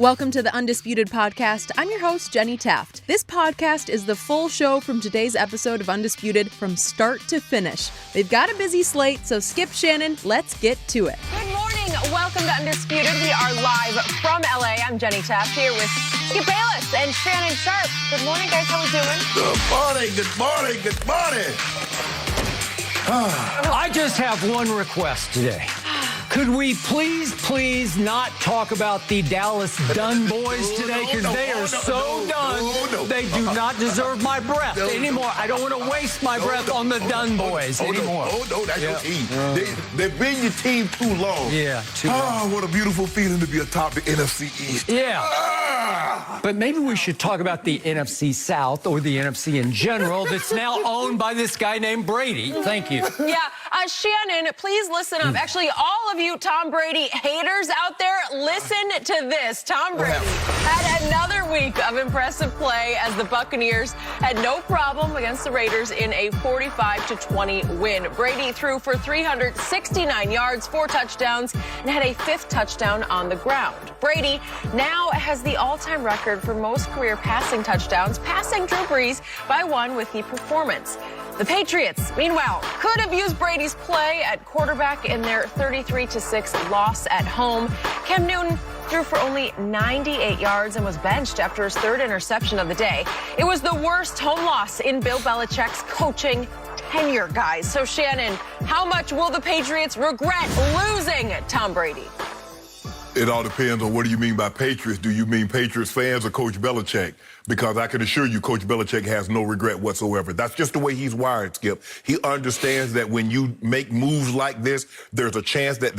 Welcome to the Undisputed Podcast. I'm your host, Jenny Taft. This podcast is the full show from today's episode of Undisputed from start to finish. They've got a busy slate, so Skip, Shannon, let's get to it. Good morning. Welcome to Undisputed. We are live from LA. I'm Jenny Taft here with Skip Bayless and Shannon Sharp. Good morning, guys. How we doing? Good morning, good morning, good morning. I just have one request today. Could we please not talk about the Dallas Dunn boys today? Because they are so done. They do not deserve my breath anymore. I don't want to waste my breath on the Dunn boys anymore. No, that's your team. They've been your team too long. Yeah, too long. Oh, what a beautiful feeling to be atop the NFC East. Yeah. But maybe we should talk about the NFC South or the NFC in general that's now owned by this guy named Brady. Thank you. Yeah. Shannon, please listen up. Actually, all of you Tom Brady haters out there, listen to this. Tom Brady had another week of impressive play as the Buccaneers had no problem against the Raiders in a 45-20 win. Brady threw for 369 yards, 4 touchdowns, and had a 5th touchdown on the ground. Brady now has the all-time record for most career passing touchdowns, passing Drew Brees by 1 with the performance. The Patriots, meanwhile, could have used Brady's play at quarterback in their 33-6 loss at home. Cam Newton threw for only 98 yards and was benched after his 3rd interception of the day. It was the worst home loss in Bill Belichick's coaching tenure, guys. So, Shannon, how much will the Patriots regret losing Tom Brady? It all depends on what do you mean by Patriots. Do you mean Patriots fans or Coach Belichick? Because I can assure you Coach Belichick has no regret whatsoever. That's just the way he's wired, Skip. He understands that when you make moves like this, there's a chance that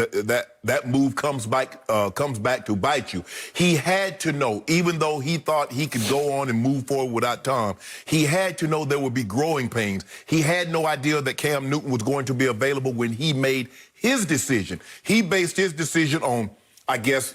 that move comes back to bite you. He had to know, even though he thought he could go on and move forward without Tom, he had to know there would be growing pains. He had no idea that Cam Newton was going to be available when he made his decision. He based his decision on, I guess,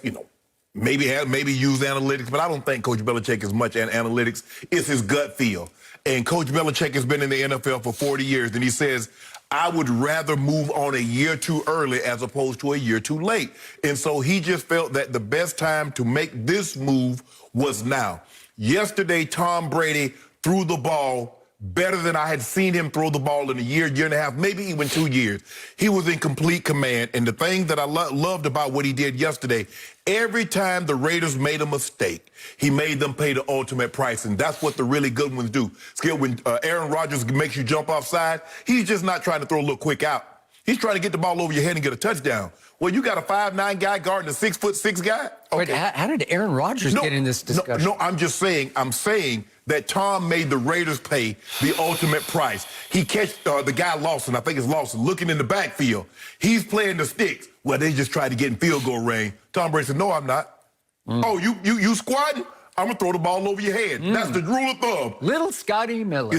maybe use analytics, but I don't think Coach Belichick is much an analytics. It's his gut feel. And Coach Belichick has been in the NFL for 40 years, and he says, I would rather move on a year too early as opposed to a year too late. And so he just felt that the best time to make this move was now. Yesterday, Tom Brady threw the ball better than I had seen him throw the ball in a year and a half, maybe even 2 years. He was in complete command. And the thing that I loved about what he did yesterday, every time the Raiders made a mistake, he made them pay the ultimate price. And that's what the really good ones do. Skip, when Aaron Rodgers makes you jump offside, he's just not trying to throw a little quick out. He's trying to get the ball over your head and get a touchdown. Well, you got a 5'9" guy guarding a 6'6" guy? Wait, Okay. how did Aaron Rodgers get in this discussion? No, I'm saying that Tom made the Raiders pay the ultimate price. He catch the guy Lawson, I think it's Lawson, looking in the backfield. He's playing the sticks. Well, they just tried to get in field goal range. Tom Brady said, no, I'm not. Oh, you squatting? I'm going to throw the ball over your head. That's the rule of thumb. Little Scotty Miller.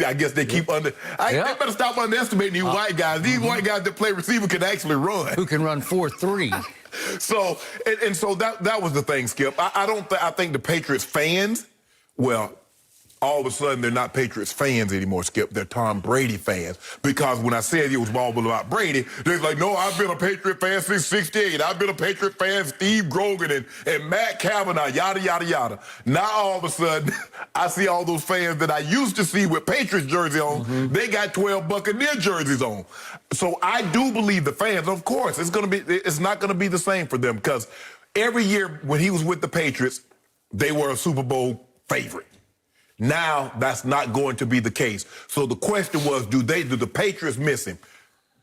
I guess they keep They better stop underestimating these white guys. These white guys that play receiver can actually run. Who can run 4.3. So that was the thing, Skip. I think the Patriots fans, well, all of a sudden they're not Patriots fans anymore, Skip. They're Tom Brady fans. Because when I said it was all about Brady, they're like, no, I've been a Patriot fan since '68. I've been a Patriot fan, Steve Grogan and Matt Cavanaugh, yada, yada, yada. Now all of a sudden, I see all those fans that I used to see with Patriots jersey on, they got 12 Buccaneer jerseys on. So I do believe the fans, of course, it's not going to be the same for them because every year when he was with the Patriots, they were a Super Bowl favorite. Now, that's not going to be the case. So the question was, do the Patriots miss him?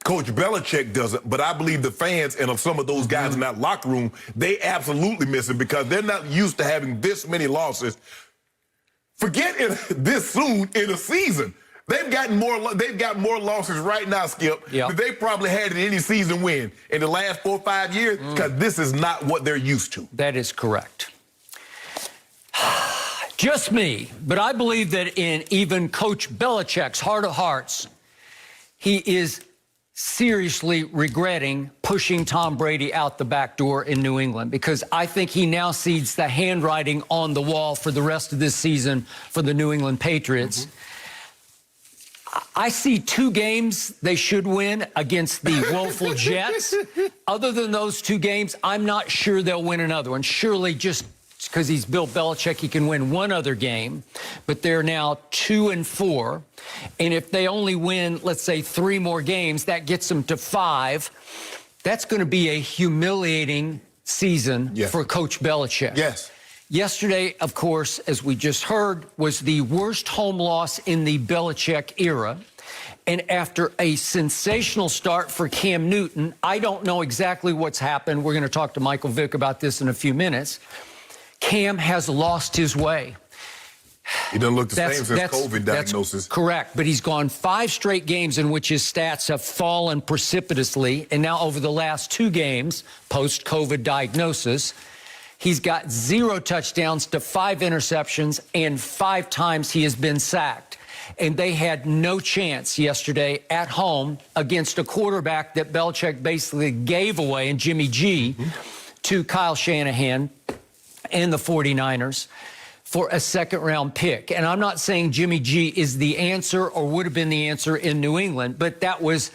Coach Belichick doesn't, but I believe the fans and some of those guys in that locker room, they absolutely miss him because they're not used to having this many losses. Forget it this soon in a season. They've got more losses right now, Skip, than they probably had in any season win in the last 4 or 5 years because this is not what they're used to. That is correct. Just me, but I believe that in even Coach Belichick's heart of hearts, he is seriously regretting pushing Tom Brady out the back door in New England because I think he now sees the handwriting on the wall for the rest of this season for the New England Patriots. I see 2 games they should win against the woeful Jets. Other than those 2 games, I'm not sure they'll win another one. Surely just because he's Bill Belichick, he can win one other game. But they're now 2-4. And if they only win, let's say, 3 more games, that gets them to 5. That's going to be a humiliating season for Coach Belichick. Yes. Yesterday, of course, as we just heard, was the worst home loss in the Belichick era. And after a sensational start for Cam Newton, I don't know exactly what's happened. We're going to talk to Michael Vick about this in a few minutes. Cam has lost his way. He doesn't look the same since COVID diagnosis. That's correct, but he's gone 5 straight games in which his stats have fallen precipitously. And now over the last 2 games, post-COVID diagnosis, he's got 0 touchdowns to 5 interceptions, and 5 times he has been sacked. And they had no chance yesterday at home against a quarterback that Belichick basically gave away, and Jimmy G, to Kyle Shanahan and the 49ers for a second-round pick. And I'm not saying Jimmy G is the answer or would have been the answer in New England, but that was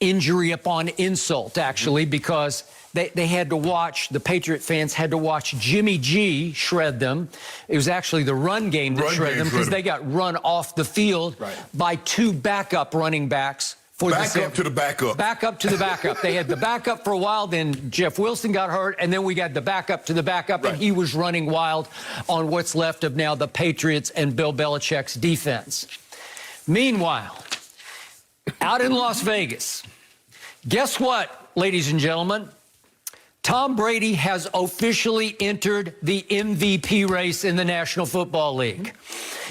injury upon insult, actually, because they had to watch, the Patriot fans had to watch Jimmy G shred them. It was actually the run game that shredded them because they got run off the field by 2 backup running backs. Back up to the backup. Back up to the backup. They had the backup for a while, then Jeff Wilson got hurt, and then we got the backup to the backup, and he was running wild on what's left of now the Patriots and Bill Belichick's defense. Meanwhile, out in Las Vegas, guess what, ladies and gentlemen? Tom Brady has officially entered the MVP race in the National Football League.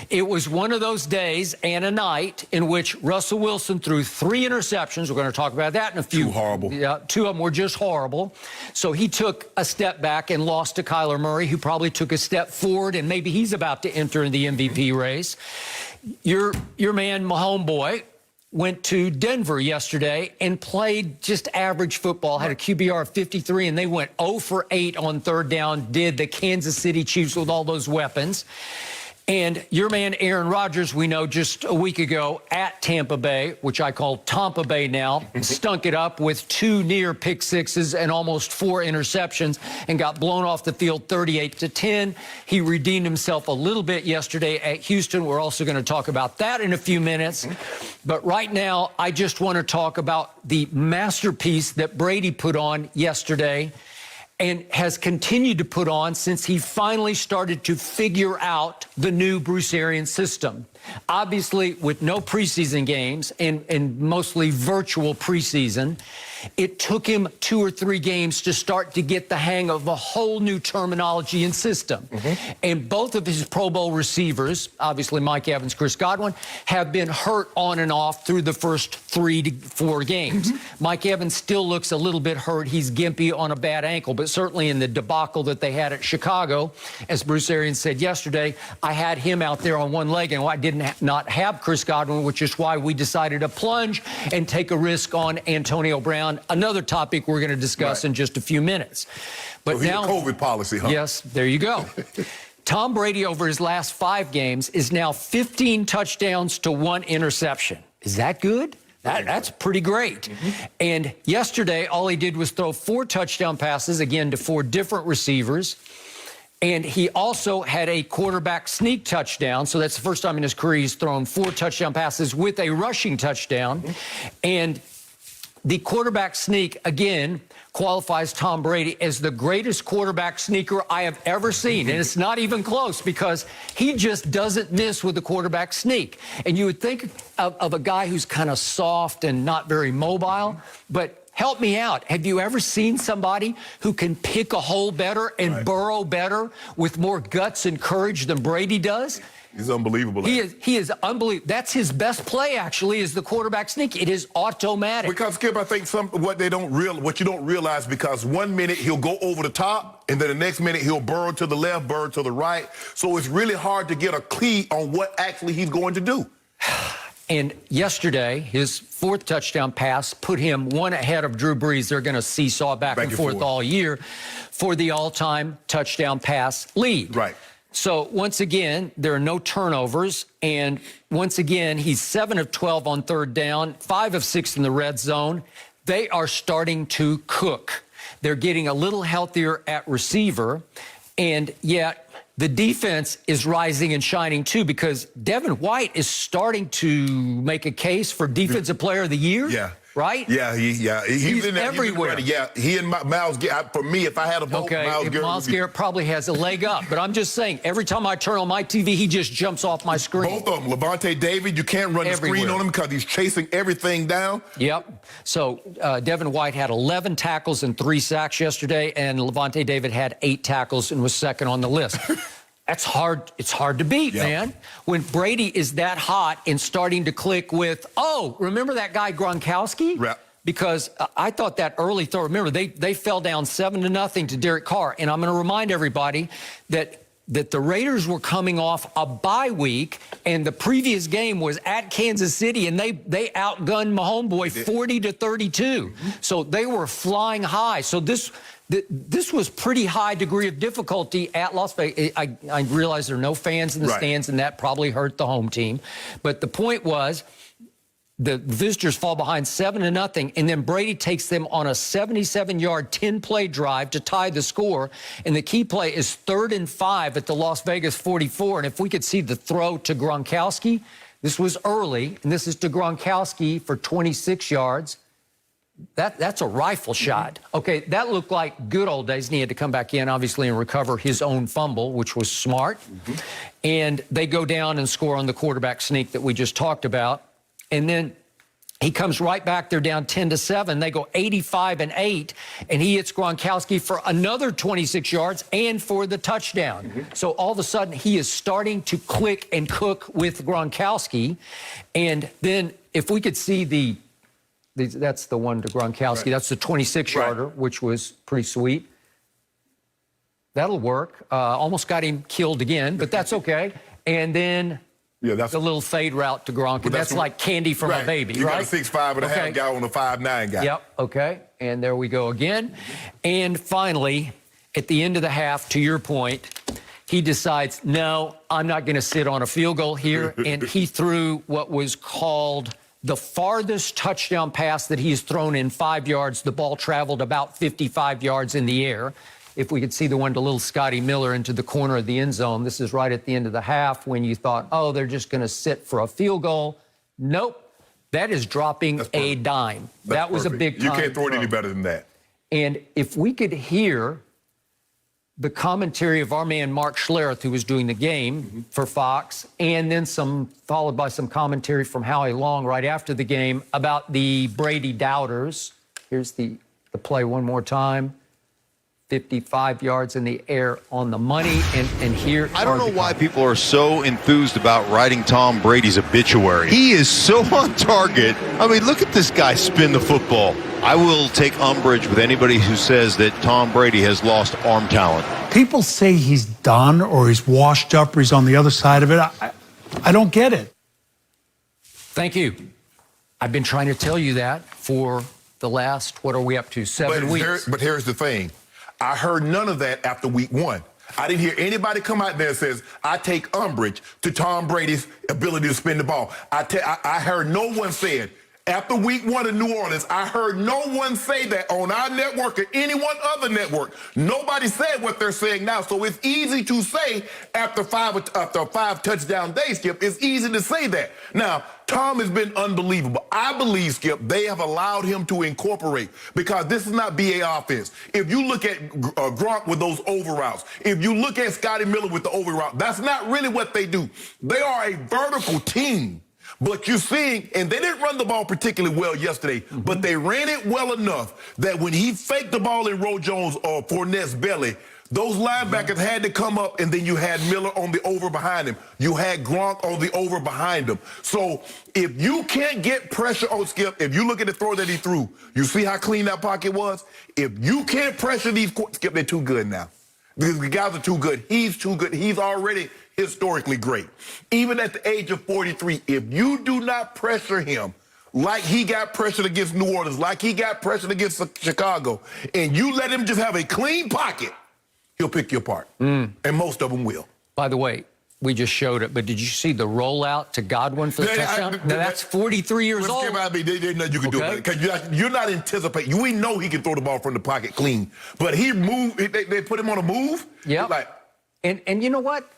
It was one of those days and a night in which Russell Wilson threw 3 interceptions. We're going to talk about that in a few. 2 horrible. Yeah, 2 of them were just horrible. So he took a step back and lost to Kyler Murray, who probably took a step forward, and maybe he's about to enter in the MVP race. Your man, my homeboy, went to Denver yesterday and played just average football, had a QBR of 53, and they went 0 for 8 on 3rd down, did the Kansas City Chiefs with all those weapons. And your man, Aaron Rodgers, we know just a week ago at Tampa Bay, which I call Tampa Bay now, stunk it up with 2 near pick sixes and almost 4 interceptions and got blown off the field 38-10. He redeemed himself a little bit yesterday at Houston. We're also going to talk about that in a few minutes. But right now, I just want to talk about the masterpiece that Brady put on yesterday and has continued to put on since he finally started to figure out the new Bruce Arians system. Obviously, with no preseason games and mostly virtual preseason, it took him 2 or 3 games to start to get the hang of a whole new terminology and system. And both of his Pro Bowl receivers, obviously Mike Evans, Chris Godwin, have been hurt on and off through the first 3 to 4 games. Mike Evans still looks a little bit hurt. He's gimpy on a bad ankle, but certainly in the debacle that they had at Chicago, as Bruce Arians said yesterday, I had him out there on one leg, and I did not have Chris Godwin, which is why we decided to plunge and take a risk on Antonio Brown, another topic we're going to discuss in just a few minutes. But so now, COVID policy, huh? Yes, there you go. Tom Brady, over his last 5 games, is now 15 touchdowns to 1 interception. Is that good? That's pretty great. And yesterday, all he did was throw 4 touchdown passes, again, to 4 different receivers. And he also had a quarterback sneak touchdown. So that's the first time in his career he's thrown 4 touchdown passes with a rushing touchdown. And the quarterback sneak, again, qualifies Tom Brady as the greatest quarterback sneaker I have ever seen. And it's not even close because he just doesn't miss with the quarterback sneak. And you would think of a guy who's kind of soft and not very mobile, but help me out. Have you ever seen somebody who can pick a hole better and burrow better with more guts and courage than Brady does? He's unbelievable. He is unbelievable. That's his best play, actually, is the quarterback sneak. It is automatic. Because, Skip, I think what you don't realize, because one minute he'll go over the top, and then the next minute he'll burrow to the left, burrow to the right. So it's really hard to get a key on what actually he's going to do. And yesterday, his 4th touchdown pass put him 1 ahead of Drew Brees. They're going to seesaw back and forth all year for the all-time touchdown pass lead. So once again, there are no turnovers. And once again, he's 7 of 12 on third down, 5 of 6 in the red zone. They are starting to cook. They're getting a little healthier at receiver. And yet the defense is rising and shining too, because Devin White is starting to make a case for Defensive Player of the Year. Yeah. Right? Yeah, he's in there, everywhere. He and Myles Garrett. For me, if I had a vote, Myles Garrett probably has a leg up. But I'm just saying, every time I turn on my TV, he just jumps off my screen. Both of them. Levante David, you can't run the screen on him because he's chasing everything down. Yep. So Devin White had 11 tackles and 3 sacks yesterday, and Levante David had 8 tackles and was second on the list. That's hard. It's hard to beat, man. When Brady is that hot and starting to click with, remember that guy Gronkowski? Right. Because I thought that early throw, remember, they fell down 7-0 to Derek Carr. And I'm going to remind everybody that the Raiders were coming off a bye week, and the previous game was at Kansas City, and they outgunned my homeboy 40-32. So they were flying high. So this was pretty high degree of difficulty at Las Vegas. I realize there are no fans in the stands, and that probably hurt the home team. But the point was, the visitors fall behind 7-0, and then Brady takes them on a 77-yard, 10-play drive to tie the score. And the key play is 3rd and 5 at the Las Vegas 44. And if we could see the throw to Gronkowski, this was early, and this is to Gronkowski for 26 yards. That's a rifle shot. Okay, that looked like good old days, and he had to come back in, obviously, and recover his own fumble, which was smart. And they go down and score on the quarterback sneak that we just talked about. And then he comes right back. They're down 10-7. They go 85-8, and he hits Gronkowski for another 26 yards and for the touchdown. So all of a sudden, he is starting to click and cook with Gronkowski. And then if we could see that's the one to Gronkowski. That's the 26-yarder, which was pretty sweet. That'll work. Almost got him killed again, but that's okay. And then that's the little fade route to Gronk. And that's like candy from a baby, you got a 6'5" and a half guy on a 5'9" guy. Yep, okay. And there we go again. And finally, at the end of the half, to your point, he decides, no, I'm not going to sit on a field goal here. And he threw what was called the farthest touchdown pass that he's thrown in 5 yards. The ball traveled about 55 yards in the air. If we could see the one to little Scotty Miller into the corner of the end zone. This is right at the end of the half when you thought, they're just going to sit for a field goal. Nope. That is dropping a dime. That was a big time. You can't throw it any better than that. And if we could hear the commentary of our man Mark Schlereth, who was doing the game for Fox, and then followed by some commentary from Howie Long right after the game about the Brady doubters. Here's the play one more time. 55 yards in the air on the money, and here I don't know why people are so enthused about writing Tom Brady's obituary. He is so on target. I mean, look at this guy spin the football. I will take umbrage with anybody who says that Tom Brady has lost arm talent. People say he's done or he's washed up or he's on the other side of it. I don't get it. Thank you. I've been trying to tell you that for the last, what are we up to, 7 weeks? But here's the thing. I heard none of that after week 1. I didn't hear anybody come out there and says, I take umbrage to Tom Brady's ability to spin the ball. I heard no one say it. After week 1 in New Orleans, I heard no one say that on our network or any one other network. Nobody said what they're saying now. So it's easy to say after a 5 touchdown day, Skip, it's easy to say that. Now, Tom has been unbelievable. I believe, Skip, they have allowed him to incorporate, because this is not BA offense. If you look at Gronk with those over routes, if you look at Scotty Miller with the over route, that's not really what they do. They are a vertical team. But you're seeing, and they didn't run the ball particularly well yesterday, but they ran it well enough that when he faked the ball in Roe Jones or Fournette's belly, those linebackers had to come up, and then you had Miller on the over behind him. You had Gronk on the over behind him. So if you can't get pressure on Skip, if you look at the throw that he threw, you see how clean that pocket was? If you can't pressure these, Skip, they're too good now. The guys are too good. He's too good. He's already historically great. Even at the age of 43, if you do not pressure him like he got pressured against New Orleans, like he got pressured against Chicago, and you let him just have a clean pocket, he'll pick you apart. And most of them will. By the way, we just showed it, but did you see the rollout to Godwin for the touchdown? Now, that's 43 years old. There's nothing you can do about it, because you're not anticipating. We know he can throw the ball from the pocket clean, but he moved. They put him on a move. Yeah. Like, and you know what?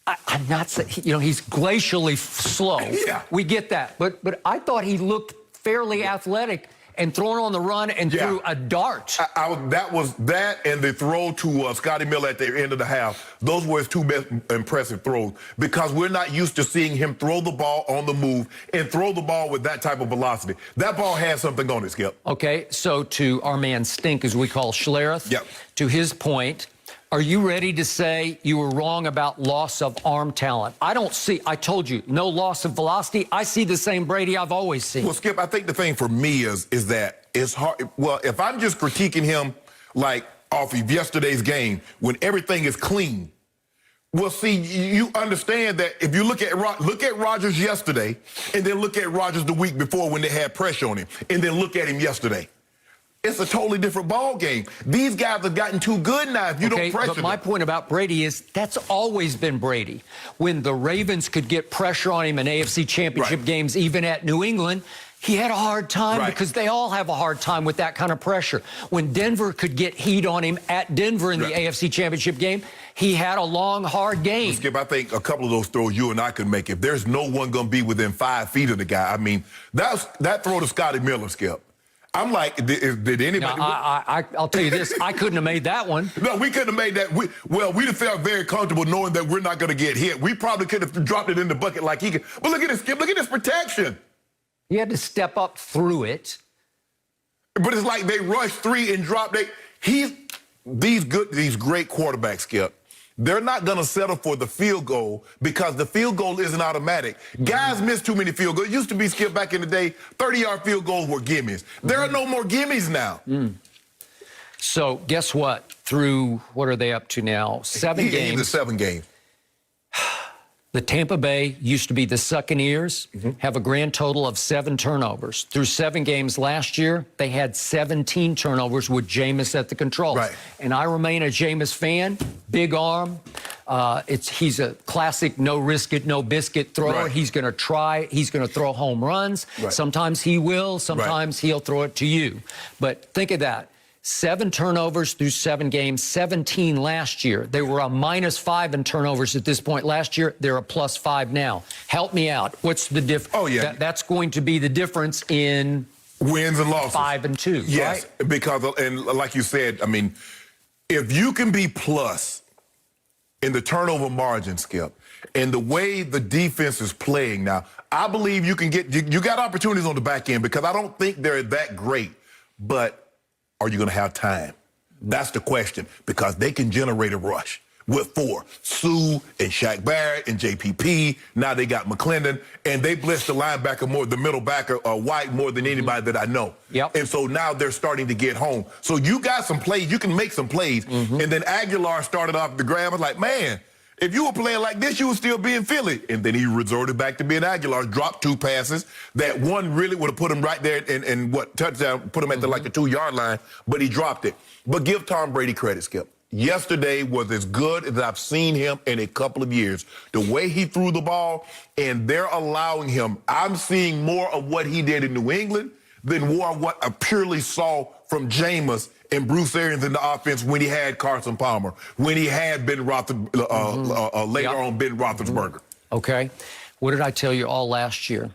I'm not saying, he's glacially slow. Yeah. We get that. But I thought he looked fairly athletic and thrown on the run and threw a dart. That was that, and the throw to Scotty Miller at the end of the half. Those were his two best impressive throws, because we're not used to seeing him throw the ball on the move and throw the ball with that type of velocity. That ball has something on it, Skip. Okay, so to our man Stink, as we call Schlereth, to his point, are you ready to say you were wrong about loss of arm talent? I told you, no loss of velocity. I see the same Brady I've always seen. Well, Skip, I think the thing for me is that it's hard. Well, if I'm just critiquing him like off of yesterday's game when everything is clean, well, see, you understand that if you look at Rodgers yesterday and then look at Rodgers the week before when they had pressure on him, and then look at him yesterday. It's a totally different ball game. These guys have gotten too good now if you don't pressure them. But my point about Brady is that's always been Brady. When the Ravens could get pressure on him in AFC Championship games, even at New England, he had a hard time because they all have a hard time with that kind of pressure. When Denver could get heat on him at Denver in the AFC Championship game, he had a long, hard game. Well, Skip, I think a couple of those throws you and I could make. If there's no one going to be within 5 feet of the guy, I mean, that throw to Scotty Miller, Skip. I'm like, did anybody? No, I'll tell you this. I couldn't have made that one. No, we couldn't have made that. We'd have felt very comfortable knowing that we're not going to get hit. We probably could have dropped it in the bucket like he could. But look at this, Skip. Look at this protection. He had to step up through it. But it's like they rushed 3 and dropped 8. These great quarterbacks, Skip. They're not going to settle for the field goal because the field goal isn't automatic. Guys miss too many field goals. It used to be, Skip, back in the day, 30-yard field goals were gimmies. There are no more gimmies now. So guess what? Through, what are they up to now? 7 games. The 7 games. The Tampa Bay used to be the Buccaneers, have a grand total of 7 turnovers. Through 7 games last year, they had 17 turnovers with Jameis at the controls. And I remain a Jameis fan, big arm. He's a classic no risk it, no biscuit thrower. He's going to try. He's going to throw home runs. Sometimes he will. Sometimes he'll throw it to you. But think of that. 7 turnovers through 7 games, 17 last year. They were a -5 in turnovers at this point last year. They're a +5 now. Help me out. What's the difference? Oh, yeah. That's going to be the difference in wins and losses. 5 and 2, yes, right? Because, and like you said, I mean, if you can be plus in the turnover margin, Skip, and the way the defense is playing now, I believe you can get, you got opportunities on the back end because I don't think they're that great, but are you going to have time? That's the question, because they can generate a rush with 4. Sue and Shaq Barrett and JPP. Now they got McClendon, and they blitz the linebacker more, the middle backer, White, more than anybody that I know. And so now they're starting to get home. So you got some plays. You can make some plays. And then Aguilar started off the grab. I was like, man, if you were playing like this, you would still be in Philly. And then he resorted back to being Aguilar, dropped 2 passes. That one really would have put him right there and touchdown, put him at the 2-yard line, but he dropped it. But give Tom Brady credit, Skip. Yesterday was as good as I've seen him in a couple of years. The way he threw the ball, and they're allowing him. I'm seeing more of what he did in New England than more of what I purely saw from Jameis and Bruce Arians in the offense when he had Carson Palmer, when he had Ben later on Ben Roethlisberger. Okay. What did I tell you all last year?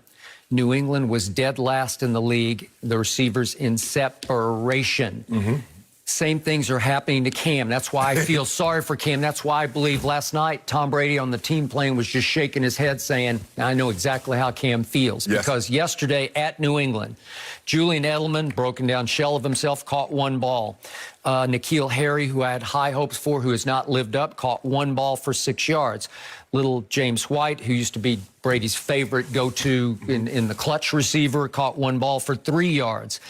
New England was dead last in the league, the receivers in separation. Same things are happening to Cam. That's why I feel sorry for Cam. That's why I believe last night Tom Brady on the team plane was just shaking his head saying, I know exactly how Cam feels. Because yesterday at New England, Julian Edelman, broken down shell of himself, caught 1 ball. N'Keal Harry, who I had high hopes for, who has not lived up, caught 1 ball for 6 yards. Little James White, who used to be Brady's favorite go-to in the clutch receiver, caught 1 ball for 3 yards.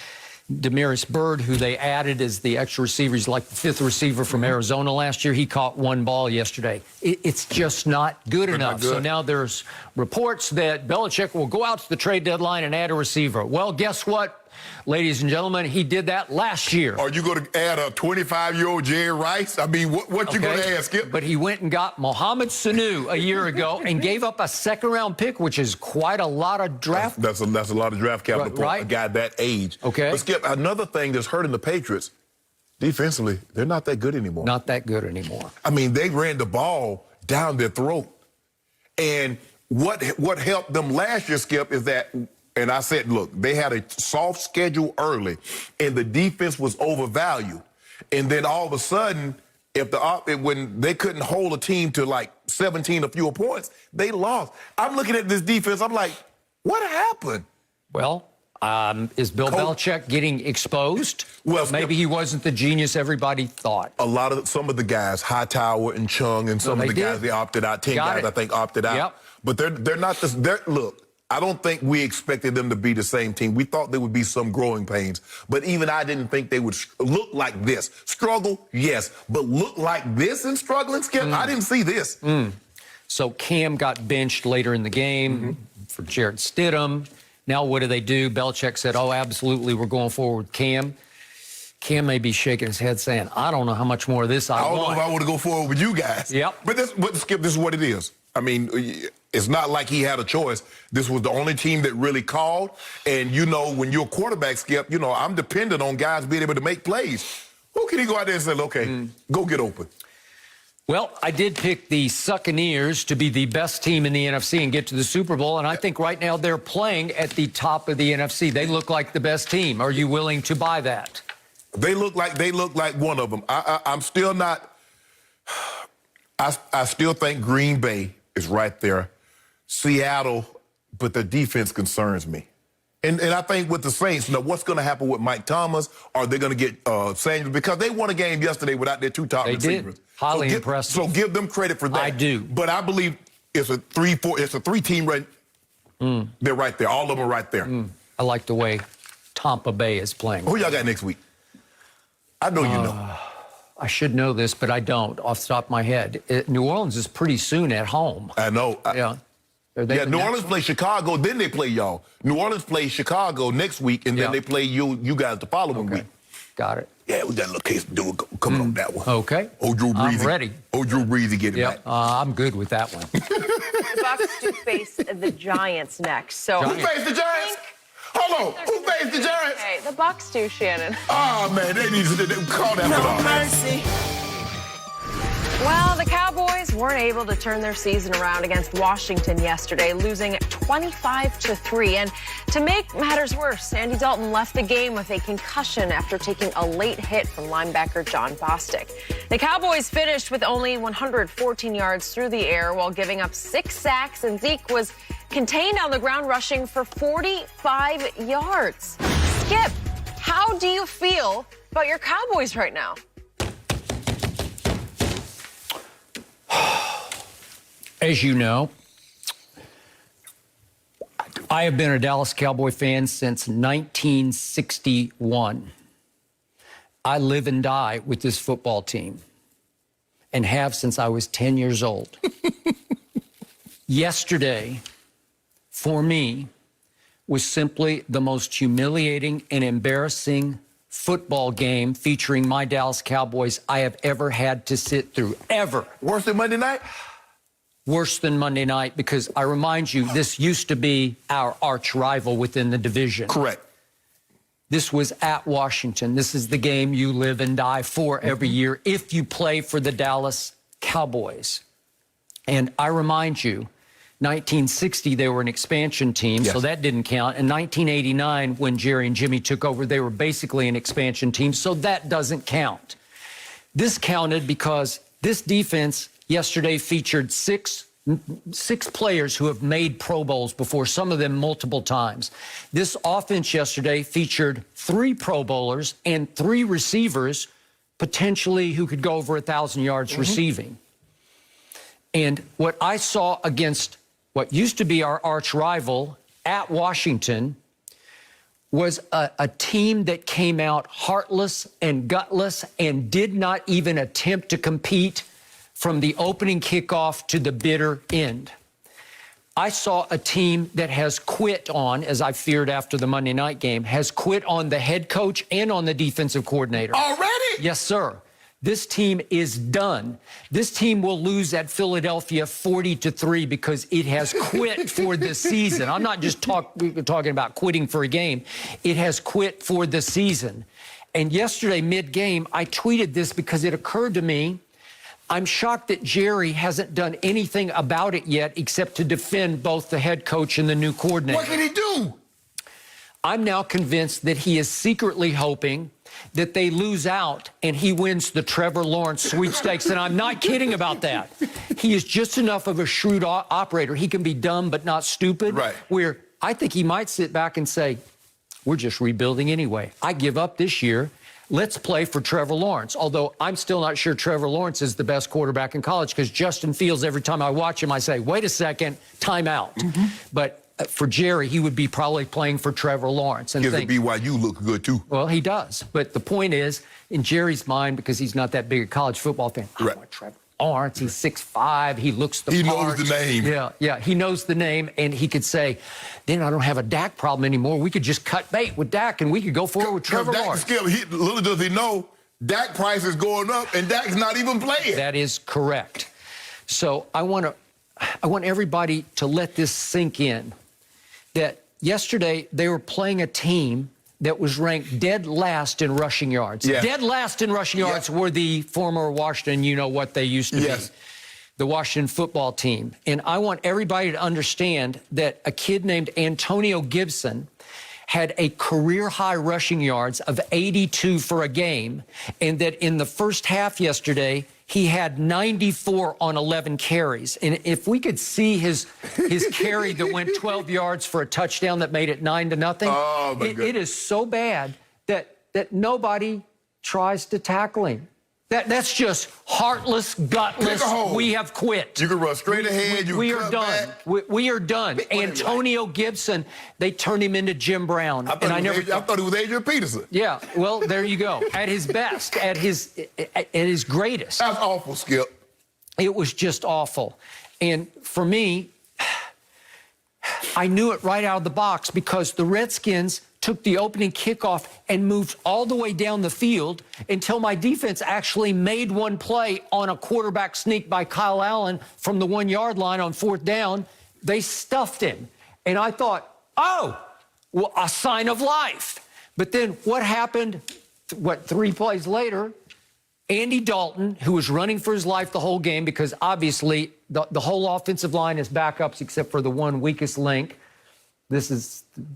Demiris Bird, who they added as the extra receiver, he's like the 5th receiver from Arizona last year. He caught 1 ball yesterday. It's just not good enough. So now there's reports that Belichick will go out to the trade deadline and add a receiver. Well, guess what? Ladies and gentlemen, he did that last year. Are you going to add a 25-year-old Jerry Rice? I mean, what you going to add, Skip? But he went and got Mohamed Sanu a year ago and gave up a second-round pick, which is quite a lot of draft. That's a lot of draft capital for a guy that age. Okay. But, Skip, another thing that's hurting the Patriots, defensively, they're not that good anymore. Not that good anymore. I mean, they ran the ball down their throat. And what helped them last year, Skip, is that, and I said, look, they had a soft schedule early, and the defense was overvalued. And then all of a sudden, when they couldn't hold a team to like 17 or fewer points, they lost. I'm looking at this defense, I'm like, what happened? Well, is Bill Belichick getting exposed? Well, maybe he wasn't the genius everybody thought. Some of the guys, Hightower and Chung, and some of the guys, they opted out. 10 guys, I think, opted out. Yep. But they're not this. Look, I don't think we expected them to be the same team. We thought there would be some growing pains, but even I didn't think they would look like this. Struggle, yes, but look like this and struggling, Skip? I didn't see this. So Cam got benched later in the game for Jarrett Stidham. Now what do? Belichick said, oh, absolutely, we're going forward with Cam. Cam may be shaking his head saying, I don't know how much more of this I want. I don't know if I want to go forward with you guys. Yep. But Skip, this is what it is. I mean, it's not like he had a choice. This was the only team that really called. And, you know, when you're a quarterback, Skip, you know, I'm dependent on guys being able to make plays. Who can he go out there and say, okay, go get open? Well, I did pick the Buccaneers to be the best team in the NFC and get to the Super Bowl, and I think right now they're playing at the top of the NFC. They look like the best team. Are you willing to buy that? They look like one of them. I'm still not. I still think Green Bay is right there. Seattle, but the defense concerns me. And I think with the Saints, you know, what's going to happen with Mike Thomas? Are they going to get Sanders? Because they won a game yesterday without their two top receivers. Did. Highly impressive. So give them credit for that. I do. But I believe it's a 3-4. It's a three-team run. They're right there. All of them are right there. I like the way Tampa Bay is playing. Who y'all got next week? I know you know. I should know this, but I don't off the top of my head. New Orleans is pretty soon at home. I know. Yeah. New Orleans play Chicago, then they play y'all. New Orleans plays Chicago next week, and then they play you guys the following week. Got it. Yeah, we got a little case to do coming on that one. Okay. Oh, Drew Brees. I'm ready. Oh, Drew Brees get it back. I'm good with that one. The Bucs do face the Giants next. So who faced the Giants? Hold on. Who faced the Giants? Okay, the Bucs do, Shannon. Oh, man, they need to call that one off. Mercy. Well, the Cowboys weren't able to turn their season around against Washington yesterday, losing 25-3. And to make matters worse, Andy Dalton left the game with a concussion after taking a late hit from linebacker John Bostic. The Cowboys finished with only 114 yards through the air while giving up 6 sacks, and Zeke was contained on the ground rushing for 45 yards. Skip, how do you feel about your Cowboys right now? As you know, I have been a Dallas Cowboy fan since 1961. I live and die with this football team and have since I was 10 years old. Yesterday, for me, was simply the most humiliating and embarrassing football game featuring my Dallas Cowboys I have ever had to sit through, ever. Worse than Monday night? Worse than Monday night, because I remind you, this used to be our arch rival within the division. Correct. This was at Washington. This is the game you live and die for every year if you play for the Dallas Cowboys. And I remind you, 1960, they were an expansion team, so that didn't count. In 1989, when Jerry and Jimmy took over, they were basically an expansion team, so that doesn't count. This counted because this defense yesterday featured six players who have made Pro Bowls before, some of them multiple times. This offense yesterday featured 3 Pro Bowlers and 3 receivers, potentially who could go over 1,000 yards receiving. And what I saw against what used to be our arch rival at Washington was a team that came out heartless and gutless and did not even attempt to compete from the opening kickoff to the bitter end. I saw a team that has quit on, as I feared after the Monday night game, has quit on the head coach and on the defensive coordinator. Already? Yes, sir. This team is done. This team will lose at Philadelphia 40-3 because it has quit for the season. I'm not just talking about quitting for a game. It has quit for the season. And yesterday, mid-game, I tweeted this because it occurred to me, I'm shocked that Jerry hasn't done anything about it yet except to defend both the head coach and the new coordinator. What can he do? I'm now convinced that he is secretly hoping that they lose out and he wins the Trevor Lawrence sweepstakes. And I'm not kidding about that. He is just enough of a shrewd operator. He can be dumb but not stupid. Right. Where I think he might sit back and say, we're just rebuilding anyway. I give up this year. Let's play for Trevor Lawrence. Although I'm still not sure Trevor Lawrence is the best quarterback in college because Justin Fields, every time I watch him, I say, wait a second, timeout. But for Jerry, he would be probably playing for Trevor Lawrence. And Gives the BYU look good, too. Well, he does. But the point is, in Jerry's mind, because he's not that big a college football fan, I want Trevor Lawrence. He's 6'5". He looks the part. He knows the name. Yeah, he knows the name. And he could say, then I don't have a Dak problem anymore. We could just cut bait with Dak, and we could go forward with Trevor Lawrence. Little does he know, Dak price is going up, and Dak's not even playing. That is correct. So I want everybody to let this sink in, that yesterday they were playing a team that was ranked dead last in rushing yards. Yeah. Dead last in rushing yards were the former Washington, you know what they used to be, the Washington football team. And I want everybody to understand that a kid named Antonio Gibson had a career-high rushing yards of 82 for a game, and that in the first half yesterday, he had 94 on 11 carries. And if we could see his carry that went 12 yards for a touchdown that made it 9-0, it is so bad that nobody tries to tackle him. That's just heartless, gutless. We have quit. You can run straight ahead. We are done. We are done. Antonio Gibson, they turned him into Jim Brown. I thought he was Adrian Peterson. Yeah, well, there you go. At his best, at his greatest. That's awful, Skip. It was just awful. And for me, I knew it right out of the box because the Redskins took the opening kickoff and moved all the way down the field until my defense actually made one play on a quarterback sneak by Kyle Allen from the 1-yard line on 4th down. They stuffed him. And I thought, oh, well, a sign of life. But then what happened, 3 plays later, Andy Dalton, who was running for his life the whole game because obviously the whole offensive line is backups except for the one weakest link.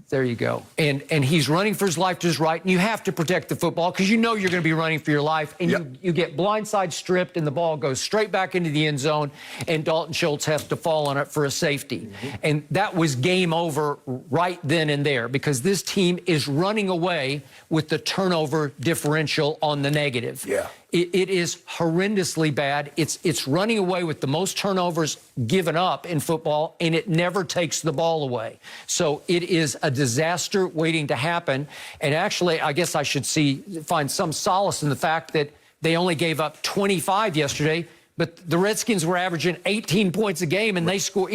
There you go. And he's running for his life to his right, and you have to protect the football because you know you're going to be running for your life, and you get blindside stripped, and the ball goes straight back into the end zone, and Dalton Schultz has to fall on it for a safety. And that was game over right then and there because this team is running away with the turnover differential on the negative. Yeah. It is horrendously bad. It's running away with the most turnovers given up in football, and it never takes the ball away. So it is a disaster waiting to happen. And actually, I guess I should find some solace in the fact that they only gave up 25 yesterday, but the Redskins were averaging 18 points a game, and they scored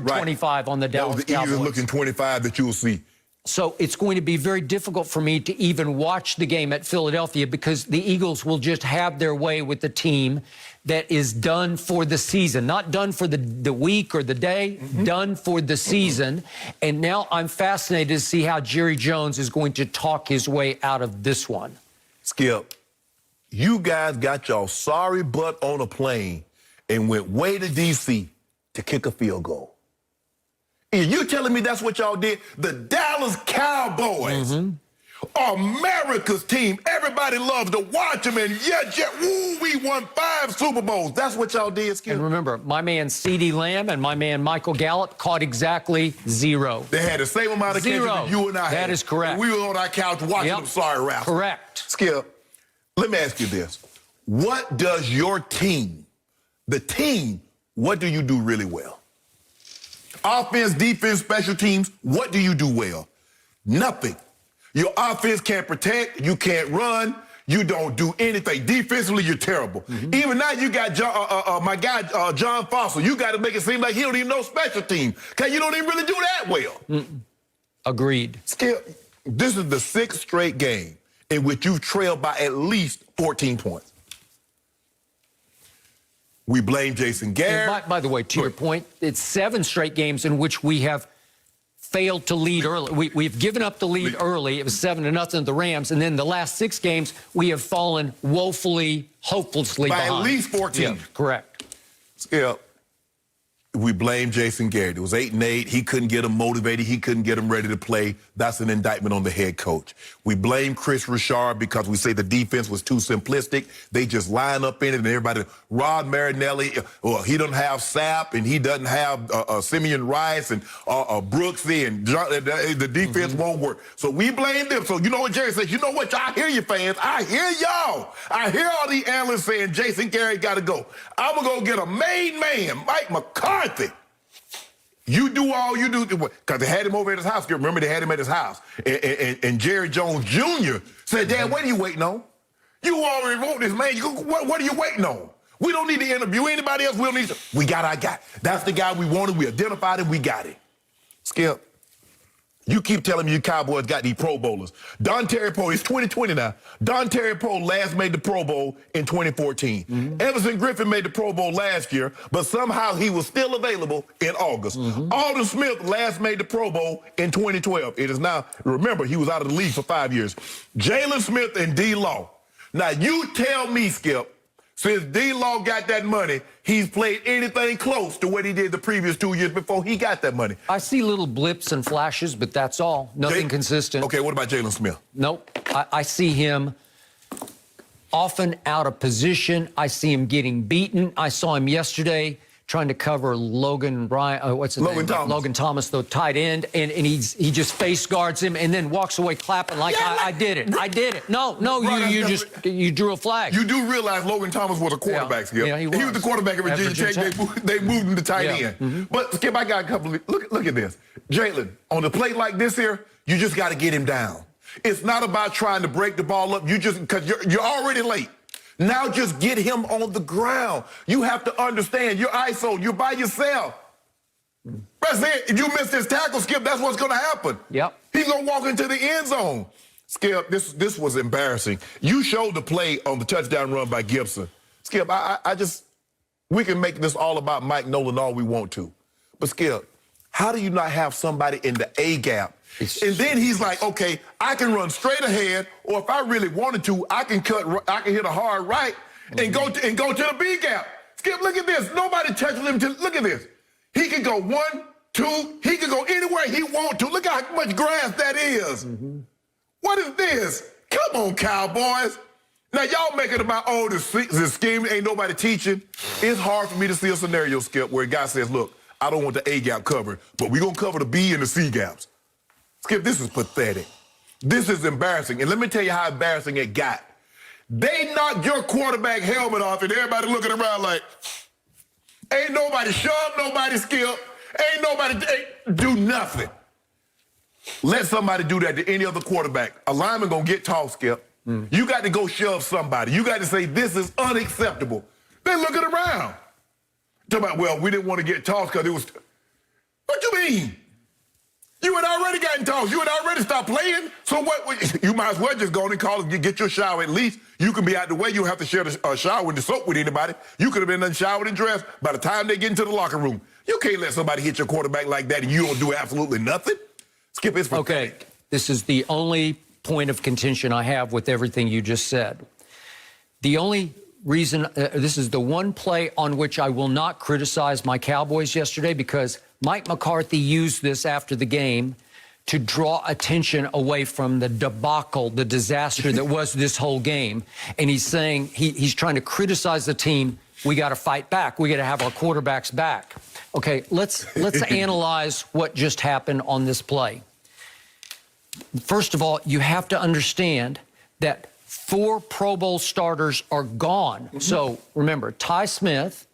25 on the Dallas Cowboys. That was the easiest looking 25 that you'll see. So it's going to be very difficult for me to even watch the game at Philadelphia because the Eagles will just have their way with the team that is done for the season, not done for the week or the day, done for the season. And now I'm fascinated to see how Jerry Jones is going to talk his way out of this one. Skip, you guys got y'all sorry butt on a plane and went way to D.C. to kick a field goal. And you telling me that's what y'all did? The Dallas Cowboys are America's team. Everybody loves to watch them, and we won 5 Super Bowls. That's what y'all did, Skip. And remember, my man CeeDee Lamb and my man Michael Gallup caught exactly 0. They had the same amount of catches that you and I had. That is correct. We were on our couch watching them sorry raps. Correct. Skip, let me ask you this. What does your team, what do you do really well? Offense, defense, special teams, what do you do well? Nothing. Your offense can't protect, you can't run, You don't do anything. Defensively, you're terrible. Even now, you got my guy, John Foster. You got to make it seem like he don't even know special team. Because you don't even really do that well. Agreed. Skip, this is the 6th straight game in which you've trailed by at least 14 points. We blame Jason Garrett. By the way, to your point, it's 7 straight games in which we have failed to lead early. We've given up the lead early. It was 7-0 to the Rams. And then the last 6 games, we have fallen woefully, hopelessly behind. By at least 14. Yeah, correct. Skip, we blame Jason Garrett. It was 8-8. He couldn't get him motivated. He couldn't get him ready to play. That's an indictment on the head coach. We blame Chris Richard because we say the defense was too simplistic. They just line up in it and everybody. Rod Marinelli, well, he doesn't have Sapp and he doesn't have Simeon Rice and Brooksy and the defense won't work. So we blame them. So you know what Jerry says? You know what? I hear you, fans. I hear y'all. I hear all the analysts saying Jason Garrett got to go. I'm going to go get a made man, Mike McCarthy. You do all you do, because they had him over at his house. Remember, they had him at his house. And Jerry Jones Jr. said, Dad, what are you waiting on? You already wrote this, man. What are you waiting on? We don't need to interview anybody else. We don't need to. We got our guy. That's the guy we wanted. We identified him. We got him. Skip, you keep telling me you Cowboys got these Pro Bowlers. Don Terry Poe, it's 2020 now. Don Terry Poe last made the Pro Bowl in 2014. Everson Griffin made the Pro Bowl last year, but somehow he was still available in August. Alden Smith last made the Pro Bowl in 2012. It is now, remember, he was out of the league for 5 years. Jalen Smith and D-Law. Now, you tell me, Skip, since D-Law got that money, he's played anything close to what he did the previous 2 years before he got that money. I see little blips and flashes, but that's all. Nothing consistent. Okay, what about Jalen Smith? Nope. I see him often out of position. I see him getting beaten. I saw him yesterday trying to cover Logan Thomas, the tight end, and he just face guards him and then walks away clapping like, I did it. I did it. No, you drew a flag. You do realize Logan Thomas was a quarterback, Skip. Yeah, he was the quarterback at Virginia Tech. They moved him to tight end. But, Skip, I got a couple of... Look at this. Jalen, on a play like this here, you just got to get him down. It's not about trying to break the ball up. Because you're already late. Now just get him on the ground. You have to understand, you're ISO, you're by yourself. That's it. If you miss this tackle, Skip, that's what's going to happen. Yep. He's going to walk into the end zone. Skip, this was embarrassing. You showed the play on the touchdown run by Gibson. Skip, we can make this all about Mike Nolan all we want to. But, Skip, how do you not have somebody in the A gap? And then he's like, okay, I can run straight ahead, or if I really wanted to, I can hit a hard right and go to the B gap. Skip, look at this. Nobody touches him. Look at this. He can go 1, 2. He can go anywhere he wants to. Look how much grass that is. What is this? Come on, Cowboys. Now, y'all make it about, this scheme ain't nobody teaching. It's hard for me to see a scenario, Skip, where a guy says, look, I don't want the A gap covered, but we're going to cover the B and the C gaps. Skip, this is pathetic. This is embarrassing. And let me tell you how embarrassing it got. They knocked your quarterback helmet off and everybody looking around like, ain't nobody shove, nobody Skip, ain't nobody do nothing. Let somebody do that to any other quarterback. A lineman gonna get tall, Skip. You got to go shove somebody. You got to say, this is unacceptable. They looking around. Talking about, well, we didn't want to get tossed because it was... What you mean? You had already gotten tossed. You had already stopped playing. So what? You might as well just go in and call and get your shower. At least you can be out the way. You don't have to share the shower and the soap with anybody. You could have been unshowered and dressed by the time they get into the locker room. You can't let somebody hit your quarterback like that and you don't do absolutely nothing. Skip, it's pathetic. Okay, this is the only point of contention I have with everything you just said. The only reason, this is the one play on which I will not criticize my Cowboys yesterday, because Mike McCarthy used this after the game to draw attention away from the debacle, the disaster that was this whole game. And he's saying, he's trying to criticize the team. We got to fight back. We got to have our quarterbacks back. Okay, let's analyze what just happened on this play. First of all, you have to understand that 4 Pro Bowl starters are gone. So remember, Ty Smith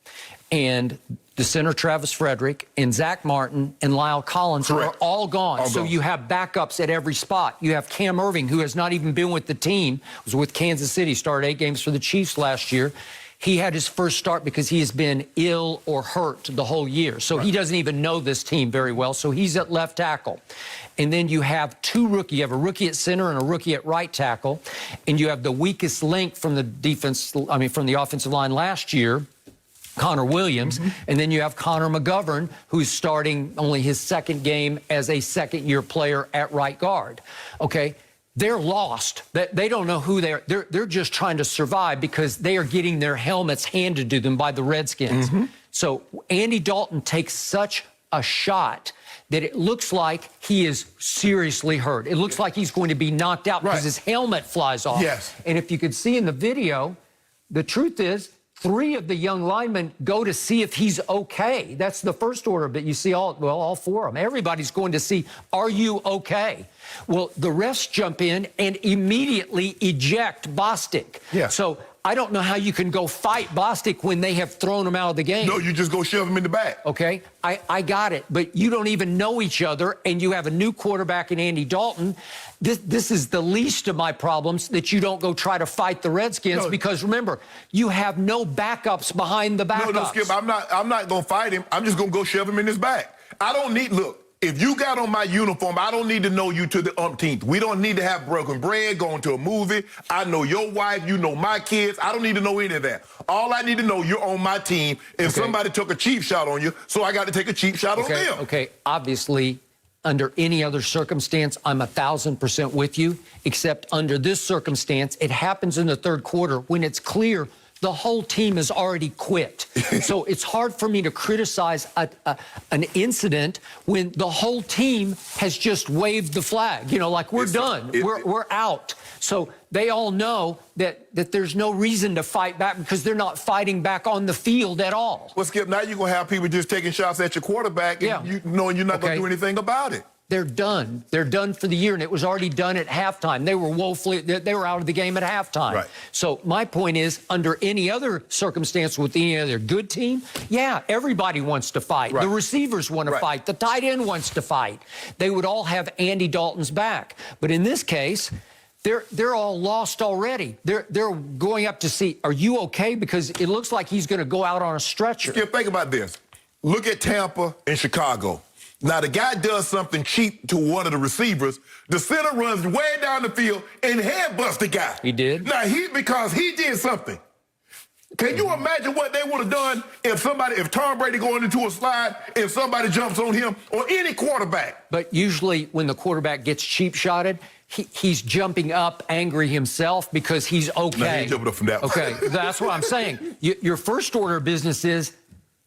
and the center Travis Frederick and Zach Martin and Lyle Collins are all gone. So you have backups at every spot. You have Cam Irving, who has not even been with the team, was with Kansas City, started 8 games for the Chiefs last year. He had his first start because he has been ill or hurt the whole year. So he doesn't even know this team very well. So he's at left tackle. And then you have 2 rookies. You have a rookie at center and a rookie at right tackle. And you have the weakest link from the from the offensive line last year, Connor Williams, and then you have Connor McGovern, who's starting only his 2nd game as a 2nd-year player at right guard. Okay, they're lost. They don't know who they are. They're just trying to survive because they are getting their helmets handed to them by the Redskins. So Andy Dalton takes such a shot that it looks like he is seriously hurt. It looks like he's going to be knocked out because his helmet flies off. And if you could see in the video, the truth is, 3 of the young linemen go to see if he's okay. That's the first order, but you see all 4 of them. Everybody's going to see, are you okay? Well, the refs jump in and immediately eject Bostic. So I don't know how you can go fight Bostic when they have thrown him out of the game. No, you just go shove him in the back. Okay, I got it. But you don't even know each other, and you have a new quarterback in Andy Dalton. This is the least of my problems, that you don't go try to fight the Redskins, because remember, you have no backups behind the backups. No, Skip, I'm not going to fight him. I'm just going to go shove him in his back. I don't need, look, if you got on my uniform, I don't need to know you to the umpteenth. We don't need to have broken bread, going to a movie. I know your wife, you know my kids. I don't need to know any of that. All I need to know, you're on my team, and somebody took a cheap shot on you, so I got to take a cheap shot on them. Okay, obviously, under any other circumstance, I'm 1,000% with you, except under this circumstance, it happens in the 3rd quarter when it's clear the whole team has already quit. So it's hard for me to criticize an incident when the whole team has just waved the flag. You know, like, we're done. We're out. So they all know that there's no reason to fight back because they're not fighting back on the field at all. Well, Skip, now you're going to have people just taking shots at your quarterback and you knowing you're not going to do anything about it. They're done. They're done for the year, and it was already done at halftime. They were woefully, they were out of the game at halftime. So my point is, under any other circumstance with any other good team, everybody wants to fight. The receivers want to fight. The tight end wants to fight. They would all have Andy Dalton's back. But in this case, they're all lost already. They're going up to see, are you okay? Because it looks like he's going to go out on a stretcher. Skip, think about this. Look at Tampa and Chicago. Now, the guy does something cheap to one of the receivers. The center runs way down the field and headbutts the guy. He did? Now, because he did something. Can you imagine what they would have done if Tom Brady going into a slide and somebody jumps on him, or any quarterback? But usually when the quarterback gets cheap-shotted, he's jumping up angry himself because he's okay. No, he ain't jumping up from that. Okay, that's what I'm saying. Your first order of business is,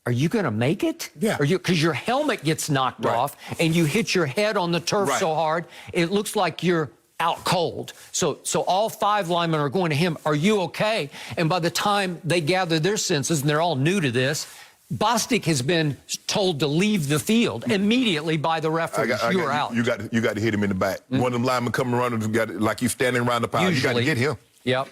are you going to make it? Because your helmet gets knocked off and you hit your head on the turf so hard, it looks like you're out cold. So all 5 linemen are going to him, are you okay? And by the time they gather their senses, and they're all new to this, Bostic has been told to leave the field immediately by the referees. You're out. You got to hit him in the back. One of them linemen coming around, like he's standing around the pile. You got to get him.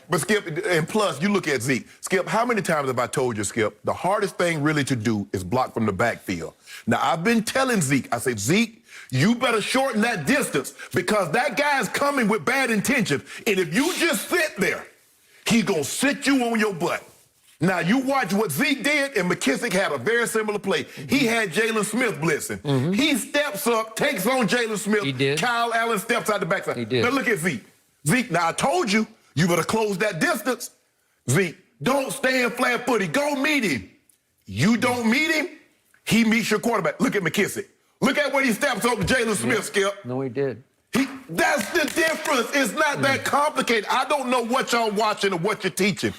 But Skip, and plus, you look at Zeke. Skip, how many times have I told you, Skip, the hardest thing really to do is block from the backfield. Now, I've been telling Zeke, I said, Zeke, you better shorten that distance because that guy's coming with bad intentions. And if you just sit there, he's going to sit you on your butt. Now, you watch what Zeke did, and McKissick had a very similar play. He had Jalen Smith blitzing. He steps up, takes on Jalen Smith. He did. Kyle Allen steps out the backside. He did. Now, look at Zeke. Zeke, now I told you, you better close that distance. Zeke, don't stand flat-footed. Go meet him. You don't meet him, he meets your quarterback. Look at McKissick. Look at when he steps up to Jalen Smith, Skip. No, he did. That's the difference. It's not that complicated. I don't know what y'all watching or what you're teaching,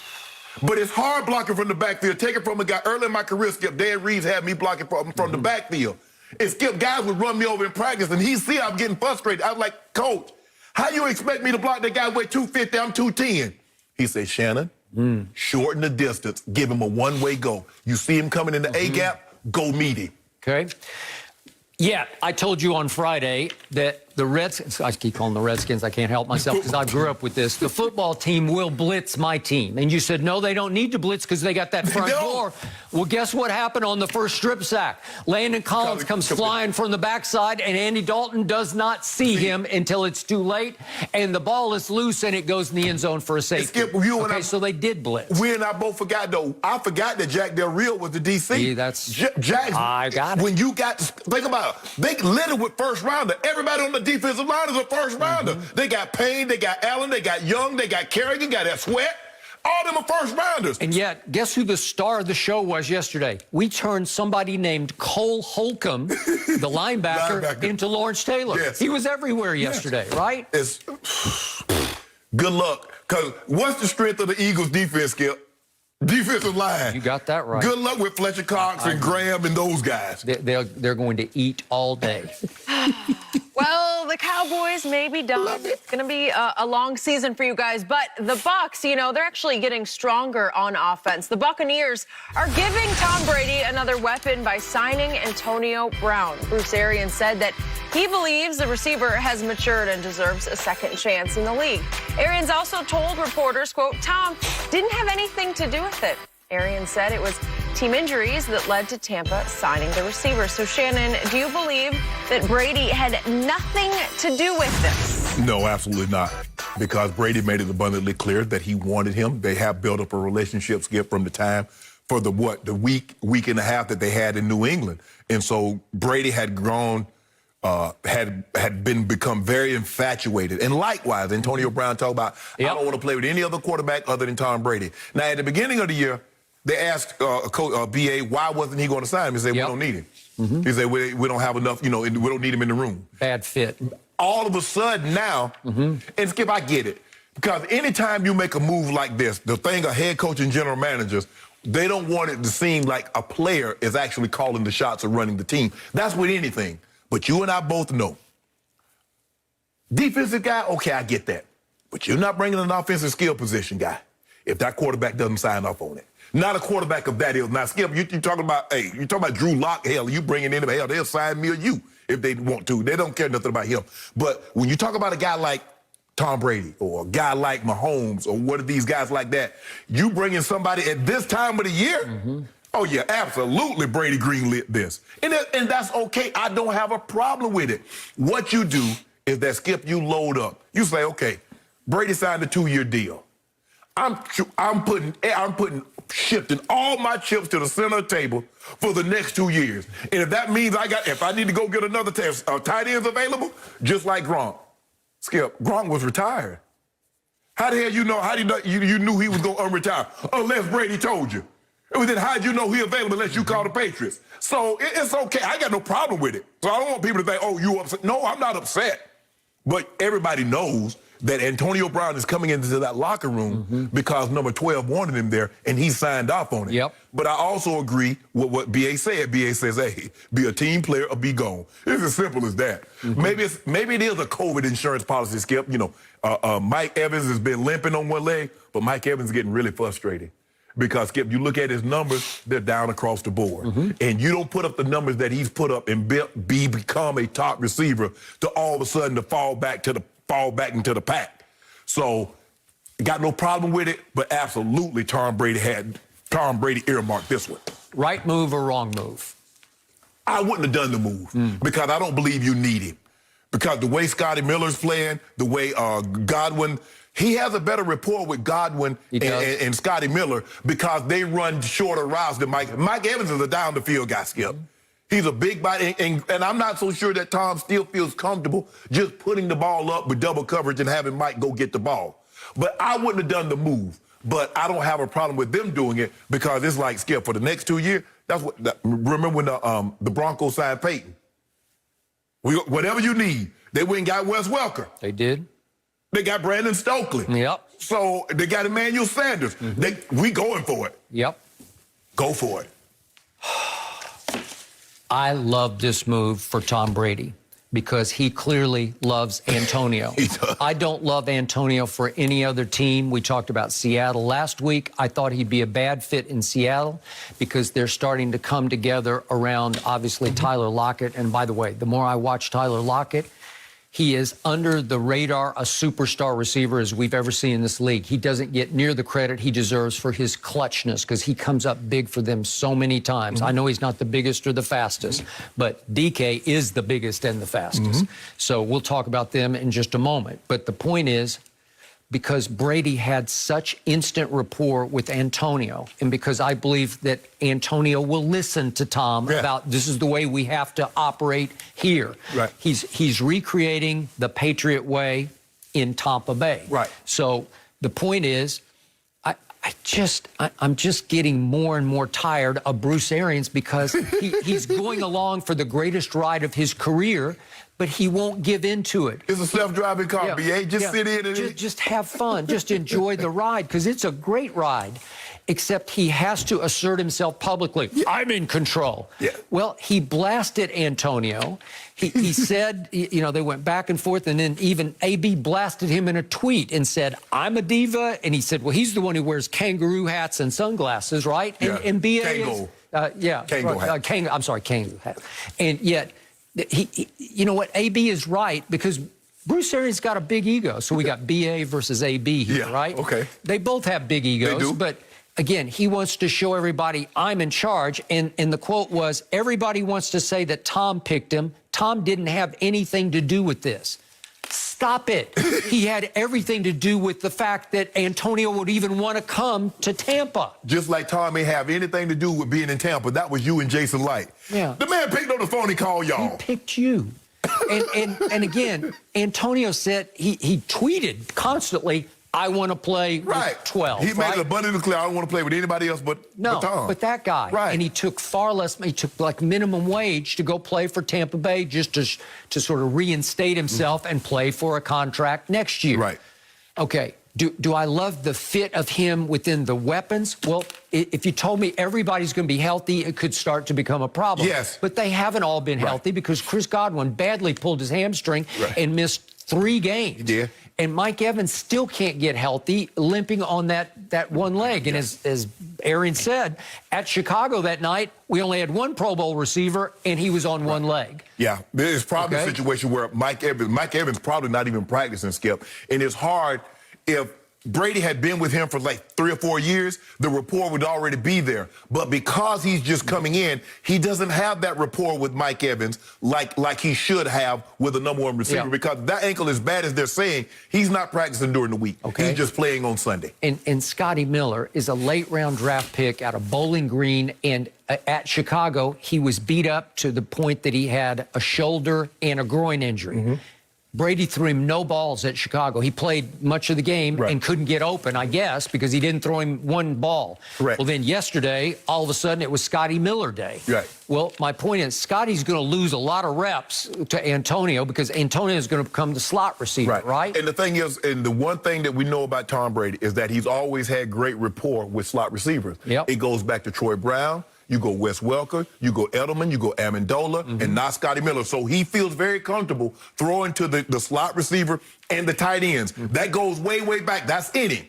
but it's hard blocking from the backfield. Take it from a guy early in my career, Skip. Dan Reeves had me blocking from the backfield. And Skip, guys would run me over in practice, and he'd see I'm getting frustrated. I was like, Coach, how you expect me to block that guy weigh 250, I'm 210? He said, Shannon, shorten the distance, give him a one-way go. You see him coming in the A-gap, go meet him. Okay. Yeah, I told you on Friday that the Redskins, I keep calling the Redskins, I can't help myself because I grew up with this. The football team will blitz my team. And you said, no, they don't need to blitz because they got that front door. Well, guess what happened on the first strip sack? Landon Collins comes flying from the backside, and Andy Dalton does not see him until it's too late, and the ball is loose, and it goes in the end zone for a safety. Skip, you and so they did blitz. We and I both forgot, though. I forgot that Jack Del Rio was the DC. See, that's... Jack, I got it. When you got... Think about it. They littered with first rounder. Everybody on the defensive line is a first rounder. They got Payne, they got Allen, they got Young, they got Kerrigan, got that Sweat. All them are first rounders. And yet, guess who the star of the show was yesterday? We turned somebody named Cole Holcomb, the linebacker, into Lawrence Taylor. Yes. He was everywhere yesterday, right? It's good luck. Because what's the strength of the Eagles' defense, Skip? Defensive line. You got that right. Good luck with Fletcher Cox and Graham and those guys. They're going to eat all day. Well, the Cowboys may be done. It's going to be a long season for you guys. But the Bucs, you know, they're actually getting stronger on offense. The Buccaneers are giving Tom Brady another weapon by signing Antonio Brown. Bruce Arians said that he believes the receiver has matured and deserves a second chance in the league. Arians also told reporters, quote, Tom didn't have anything to do with it. Arians said it was team injuries that led to Tampa signing the receiver. So, Shannon, do you believe that Brady had nothing to do with this? No, absolutely not. Because Brady made it abundantly clear that he wanted him. They have built up a relationship, Skip, from the time for the week and a half that they had in New England. And so Brady had grown, become very infatuated. And likewise, Antonio Brown talked about, I don't want to play with any other quarterback other than Tom Brady. Now, at the beginning of the year, they asked Coach BA why wasn't he going to sign him. He said, we don't need him. He said, we don't have enough, we don't need him in the room. Bad fit. All of a sudden now, and Skip, I get it. Because anytime you make a move like this, the thing of head coach and general managers, they don't want it to seem like a player is actually calling the shots or running the team. That's with anything. But you and I both know. Defensive guy, okay, I get that. But you're not bringing an offensive skill position guy if that quarterback doesn't sign off on it. Not a quarterback of that ilk. Now, Skip, you're talking about, you're talking about Drew Lock. Hell, you bringing in him, hell, they'll sign me or you if they want to. They don't care nothing about him. But when you talk about a guy like Tom Brady or a guy like Mahomes or one of these guys like that, you bring in somebody at this time of the year, oh, yeah, absolutely Brady greenlit this. And that's okay. I don't have a problem with it. What you do is that, Skip, you load up. You say, okay, Brady signed a 2-year deal. I'm shifting all my chips to the center of the table for the next 2 years. And if that means if I need to go get another tight ends available, just like Gronk. Skip, Gronk was retired. How the hell you knew he was going to unretire? Unless Brady told you. And then how'd you know he available unless you call the Patriots? So it's okay. I got no problem with it. So I don't want people to think, oh, you upset. No, I'm not upset. But everybody knows that Antonio Brown is coming into that locker room because number 12 wanted him there, and he signed off on it. Yep. But I also agree with what B.A. said. B.A. says, hey, be a team player or be gone. It's as simple as that. Maybe it is a COVID insurance policy, Skip. Mike Evans has been limping on one leg, but Mike Evans is getting really frustrated. Because, Skip, you look at his numbers, they're down across the board. And you don't put up the numbers that he's put up and become a top receiver to all of a sudden to fall back into the pack. So, got no problem with it, but absolutely Tom Brady earmarked this one. Right move or wrong move? I wouldn't have done the move because I don't believe you need him. Because the way Scotty Miller's playing, the way Godwin, he has a better rapport with Godwin and Scotty Miller because they run shorter routes than Mike. Mike Evans is a down-the-field guy, Skip. He's a big body, and I'm not so sure that Tom still feels comfortable just putting the ball up with double coverage and having Mike go get the ball. But I wouldn't have done the move. But I don't have a problem with them doing it because it's like, Skip, for the next 2 years, remember when the Broncos signed Peyton? Whatever you need. They went and got Wes Welker. They did. They got Brandon Stokely. Yep. So they got Emmanuel Sanders. We going for it. Yep. Go for it. I love this move for Tom Brady because he clearly loves Antonio. He does. I don't love Antonio for any other team. We talked about Seattle last week. I thought he'd be a bad fit in Seattle because they're starting to come together around, obviously, Tyler Lockett. And by the way, the more I watch Tyler Lockett, He is under the radar, a superstar receiver as we've ever seen in this league. He doesn't get near the credit he deserves for his clutchness because he comes up big for them so many times. I know he's not the biggest or the fastest, but DK is the biggest and the fastest. So we'll talk about them in just a moment. But the point is, because Brady had such instant rapport with Antonio, and because I believe that Antonio will listen to Tom about this is the way we have to operate here. Right. He's recreating the Patriot way in Tampa Bay. Right. So the point is, I'm just getting more and more tired of Bruce Arians because he's going along for the greatest ride of his career, but he won't give in to it. It's a self-driving car, BA. Just sit in and just have fun. Just enjoy the ride because it's a great ride. Except he has to assert himself publicly. I'm in control. Well, he blasted Antonio. He said, you know, they went back and forth, and then even AB blasted him in a tweet and said, I'm a diva. And he said, well, he's the one who wears kangaroo hats and sunglasses, right? And BA Kango. Kango hat. I'm sorry, kangaroo hat. And yet, you know what? AB is right because Bruce Arians got a big ego. So we got BA versus AB here, right? Okay. They both have big egos, They do. But again, he wants to show everybody I'm in charge. And the quote was, everybody wants to say that Tom picked him. Tom didn't have anything to do with this. Stop it. He had everything to do with the fact that Antonio would even want to come to Tampa. Just like Tom may have anything to do with being in Tampa. That was you and Jason Light. Yeah. The man picked up the phone and called y'all. He picked you. And again, Antonio said he tweeted constantly, I want to play with 12. He made it abundantly clear, I don't want to play with anybody else but Tom. But that guy. Right. And he took far less, he took like minimum wage to go play for Tampa Bay just to sort of reinstate himself and play for a contract next year. Right. Okay. Do I love the fit of him within the weapons? Well, if you told me everybody's going to be healthy, it could start to become a problem. Yes. But they haven't all been healthy because Chris Godwin badly pulled his hamstring and missed 3 games. He did. And Mike Evans still can't get healthy, limping on that one leg. And as Aaron said, at Chicago that night, we only had 1 Pro Bowl receiver, and he was on 1 leg. Yeah, it's probably a situation where Mike Evans probably not even practicing, Skip. And it's hard if Brady had been with him for like 3 or 4 years, the rapport would already be there. But because he's just coming in, he doesn't have that rapport with Mike Evans like he should have with the number 1 receiver because that ankle, as bad as they're saying, he's not practicing during the week. He's just playing on Sunday. And Scotty Miller is a late-round draft pick out of Bowling Green, and at Chicago, he was beat up to the point that he had a shoulder and a groin injury. Brady threw him no balls at Chicago. He played much of the game and couldn't get open, I guess, because he didn't throw him 1 ball. Well, then yesterday, all of a sudden, it was Scotty Miller day. Well, my point is, Scotty's going to lose a lot of reps to Antonio because Antonio is going to become the slot receiver, right? And the thing is, and the one thing that we know about Tom Brady is that he's always had great rapport with slot receivers. It goes back to Troy Brown. You go Wes Welker, you go Edelman, you go Amendola, and not Scotty Miller. So he feels very comfortable throwing to the slot receiver and the tight ends. That goes way, way back. That's in him.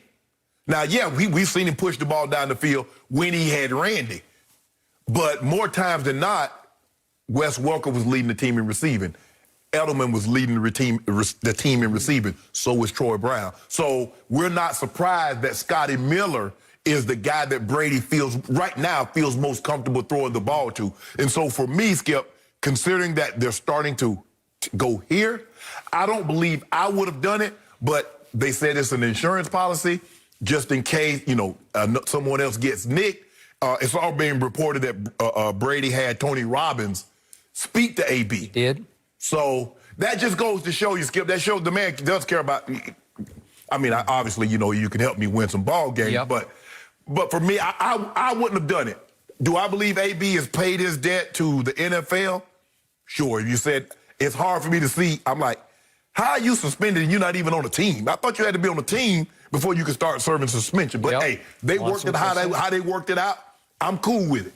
Now, yeah, we've seen him push the ball down the field when he had Randy. But more times than not, Wes Welker was leading the team in receiving. Edelman was leading the team in receiving. So was Troy Brown. So we're not surprised that Scotty Miller is the guy that Brady feels most comfortable throwing the ball to. And so for me, Skip, considering that they're starting to go here, I don't believe I would have done it, but they said it's an insurance policy just in case, someone else gets nicked. It's all being reported that Brady had Tony Robbins speak to AB. Did. So that just goes to show you, Skip, that shows the man does care about, obviously, you can help me win some ball games, but for me, I wouldn't have done it. Do I believe AB has paid his debt to the NFL? Sure. If you said it's hard for me to see, I'm like, how are you suspended and you're not even on the team? I thought you had to be on the team before you could start serving suspension. But hey, they worked it how they worked it out. I'm cool with it.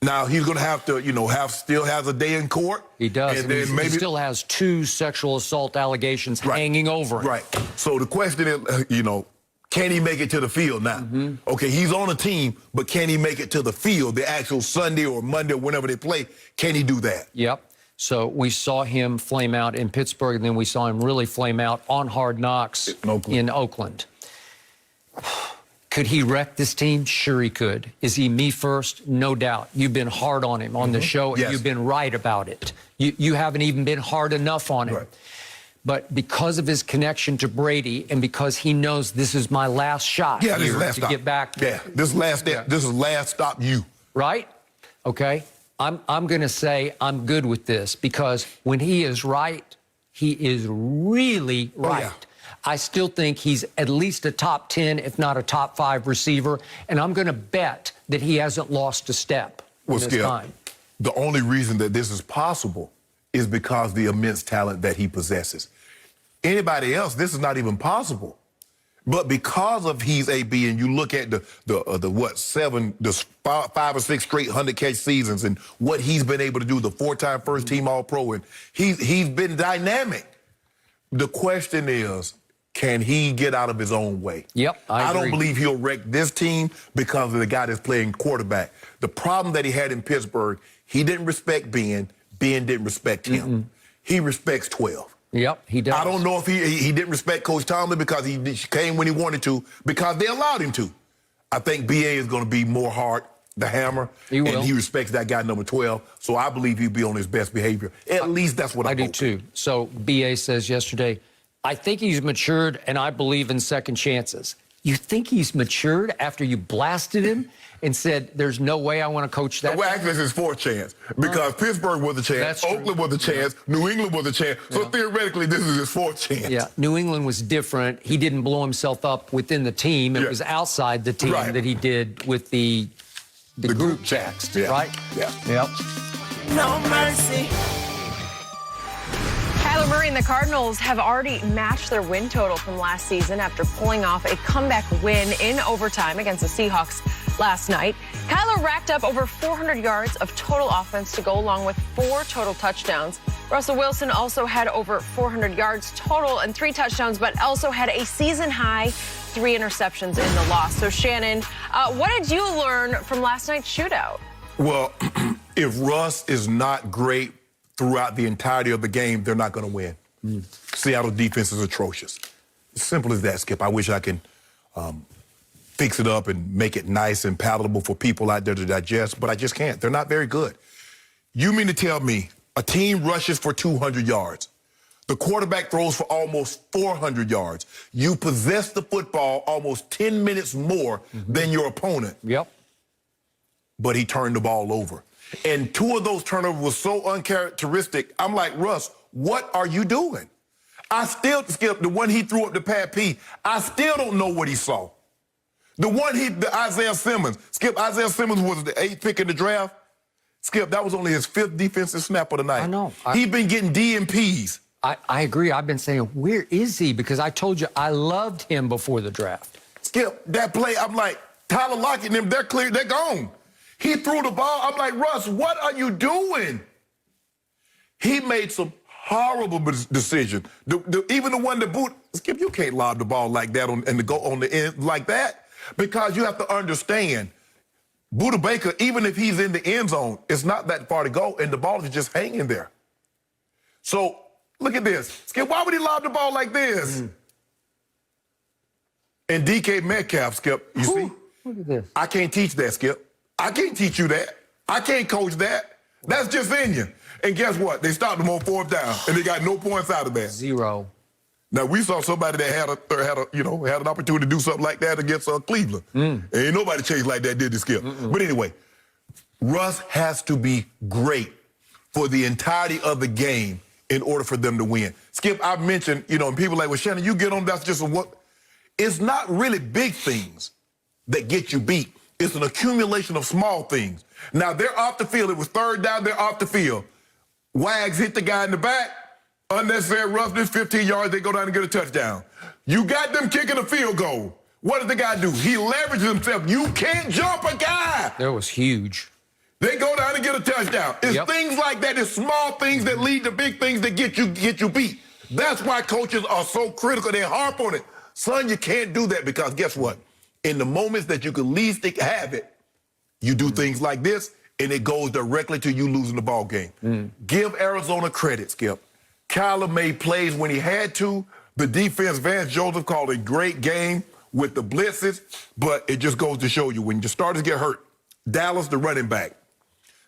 Now he's going to have to, still has a day in court. He does. And then maybe he still has 2 sexual assault allegations hanging over him. Right. So the question is, can he make it to the field now? Okay, he's on a team, but can he make it to the field, the actual Sunday or Monday or whenever they play? Can he do that? Yep. So we saw him flame out in Pittsburgh, and then we saw him really flame out on Hard Knocks in Oakland. Could he wreck this team? Sure he could. Is he me first? No doubt. You've been hard on him on the show, and you've been right about it. You haven't even been hard enough on him. Right. But because of his connection to Brady and because he knows this is my last shot this is last to stop. Get back. This is last stop you. Right? Okay. I'm going to say I'm good with this because when he is right, he is really right. Oh, yeah. I still think he's at least a top 10, if not a top 5 receiver, and I'm going to bet that he hasn't lost a step in this time. The only reason that this is possible is because the immense talent that he possesses. Anybody else, this is not even possible. But because of he's AB, and you look at the 5 or 6 straight 100-catch seasons and what he's been able to do, the 4-time first-team All-Pro, and he's been dynamic. The question is, can he get out of his own way? Yep, I agree. don't believe he'll wreck this team because of the guy that's playing quarterback. The problem that he had in Pittsburgh, he didn't respect Ben. Ben didn't respect him. He respects 12. Yep, he does. I don't know if he didn't respect Coach Tomlin because he came when he wanted to, because they allowed him to. I think B.A. is going to be more hard, the hammer, and he respects that guy, number 12. So I believe he'll be on his best behavior. At least that's what I do too. So B.A. says yesterday, I think he's matured, and I believe in second chances. You think he's matured after you blasted him and said, there's no way I want to coach that? Well, actually, it's his 4th chance because Pittsburgh was a chance, Oakland was a chance, New England was a chance. So theoretically, this is his 4th chance. Yeah, New England was different. He didn't blow himself up within the team. It was outside the team that he did with the group text, right? Yeah. Yep. No mercy. Kyler Murray and the Cardinals have already matched their win total from last season after pulling off a comeback win in overtime against the Seahawks last night. Kyler racked up over 400 yards of total offense to go along with 4 total touchdowns. Russell Wilson also had over 400 yards total and 3 touchdowns, but also had a season-high 3 interceptions in the loss. So, Shannon, what did you learn from last night's shootout? Well, if Russ is not great throughout the entirety of the game, they're not going to win. Seattle defense is atrocious. Simple as that, Skip. I wish I can fix it up and make it nice and palatable for people out there to digest, but I just can't. They're not very good. You mean to tell me a team rushes for 200 yards, the quarterback throws for almost 400 yards, you possess the football almost 10 minutes more than your opponent. Yep. But he turned the ball over. And 2 of those turnovers were so uncharacteristic. I'm like, Russ, what are you doing? I still, Skip, the one he threw up to Pat P, I still don't know what he saw. The one the Isaiah Simmons. Skip, Isaiah Simmons was the 8th pick in the draft. Skip, that was only his 5th defensive snap of the night. I know. He's been getting DMPs. I agree. I've been saying, where is he? Because I told you I loved him before the draft. Skip, that play, I'm like, Tyler Lockett and them, they're clear, they're gone. He threw the ball. I'm like, Russ, what are you doing? He made some horrible decisions. Even the one that boot, Skip, you can't lob the ball like that and to go on the end like that, because you have to understand, Buda Baker, even if he's in the end zone, it's not that far to go, and the ball is just hanging there. So look at this. Skip, why would he lob the ball like this? And DK Metcalf, Skip, you see? Look at this. I can't teach that, Skip. I can't teach you that. I can't coach that. That's just in you. And guess what? They stopped them on 4th down, and they got no points out of that. 0. Now, we saw somebody that had an opportunity to do something like that against Cleveland. Ain't nobody changed like that, did they, Skip? But anyway, Russ has to be great for the entirety of the game in order for them to win. Skip, I've mentioned, and people like, well, Shannon, you get on, that's just what. It's not really big things that get you beat. It's an accumulation of small things. Now, they're off the field. It was 3rd down. They're off the field. Wags hit the guy in the back. Unnecessary roughness, 15 yards. They go down and get a touchdown. You got them kicking a field goal. What did the guy do? He leveraged himself. You can't jump a guy. That was huge. They go down and get a touchdown. It's things like that. It's small things that lead to big things that get you beat. That's why coaches are so critical. They harp on it. Son, you can't do that because guess what? In the moments that you can least have it, you do things like this, and it goes directly to you losing the ball game. Give Arizona credit, Skip. Kyler made plays when he had to. The defense, Vance Joseph called a great game with the blitzes, but it just goes to show you when your starters get hurt, Dallas, the running back.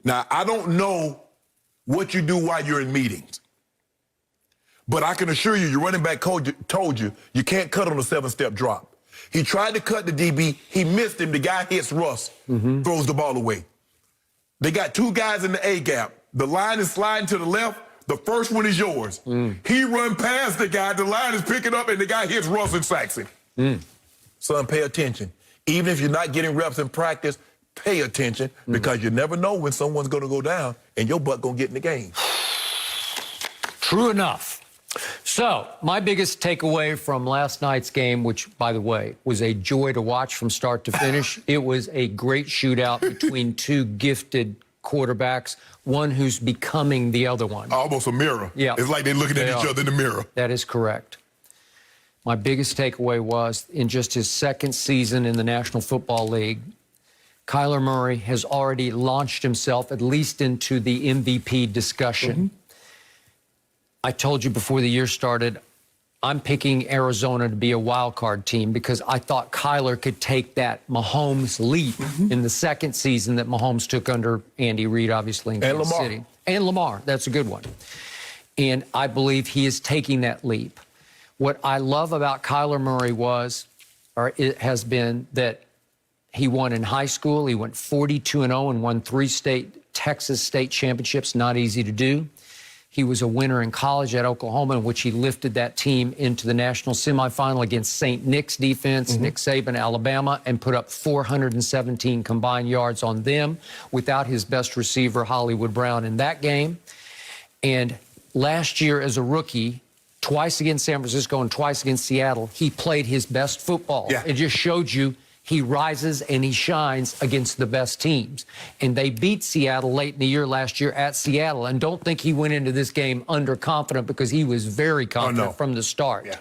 Now, I don't know what you do while you're in meetings, but I can assure you, your running back coach told you you can't cut on a 7-step drop. He tried to cut the DB. He missed him. The guy hits Russ, throws the ball away. They got 2 guys in the A gap. The line is sliding to the left. The first one is yours. He run past the guy. The line is picking up, and the guy hits Russ and sacks him. Son, pay attention. Even if you're not getting reps in practice, pay attention because you never know when someone's going to go down and your butt going to get in the game. True enough. So, my biggest takeaway from last night's game, which, by the way, was a joy to watch from start to finish, it was a great shootout between 2 gifted quarterbacks, one who's becoming the other one. Almost a mirror. Yeah. It's like they're looking at each other in the mirror. That is correct. My biggest takeaway was, in just his 2nd season in the National Football League, Kyler Murray has already launched himself at least into the MVP discussion. I told you before the year started, I'm picking Arizona to be a wild card team because I thought Kyler could take that Mahomes leap in the 2nd season that Mahomes took under Andy Reid, obviously, in Kansas City. And Lamar. That's a good one. And I believe he is taking that leap. What I love about Kyler Murray has been that he won in high school. He went 42-0 and won 3 Texas state championships. Not easy to do. He was a winner in college at Oklahoma, in which he lifted that team into the national semifinal against St. Nick's defense, Nick Saban, Alabama, and put up 417 combined yards on them without his best receiver, Hollywood Brown, in that game. And last year as a rookie, twice against San Francisco and twice against Seattle, he played his best football. It just showed you he rises and he shines against the best teams. And they beat Seattle late in the year last year at Seattle. And don't think he went into this game underconfident because he was very confident from the start.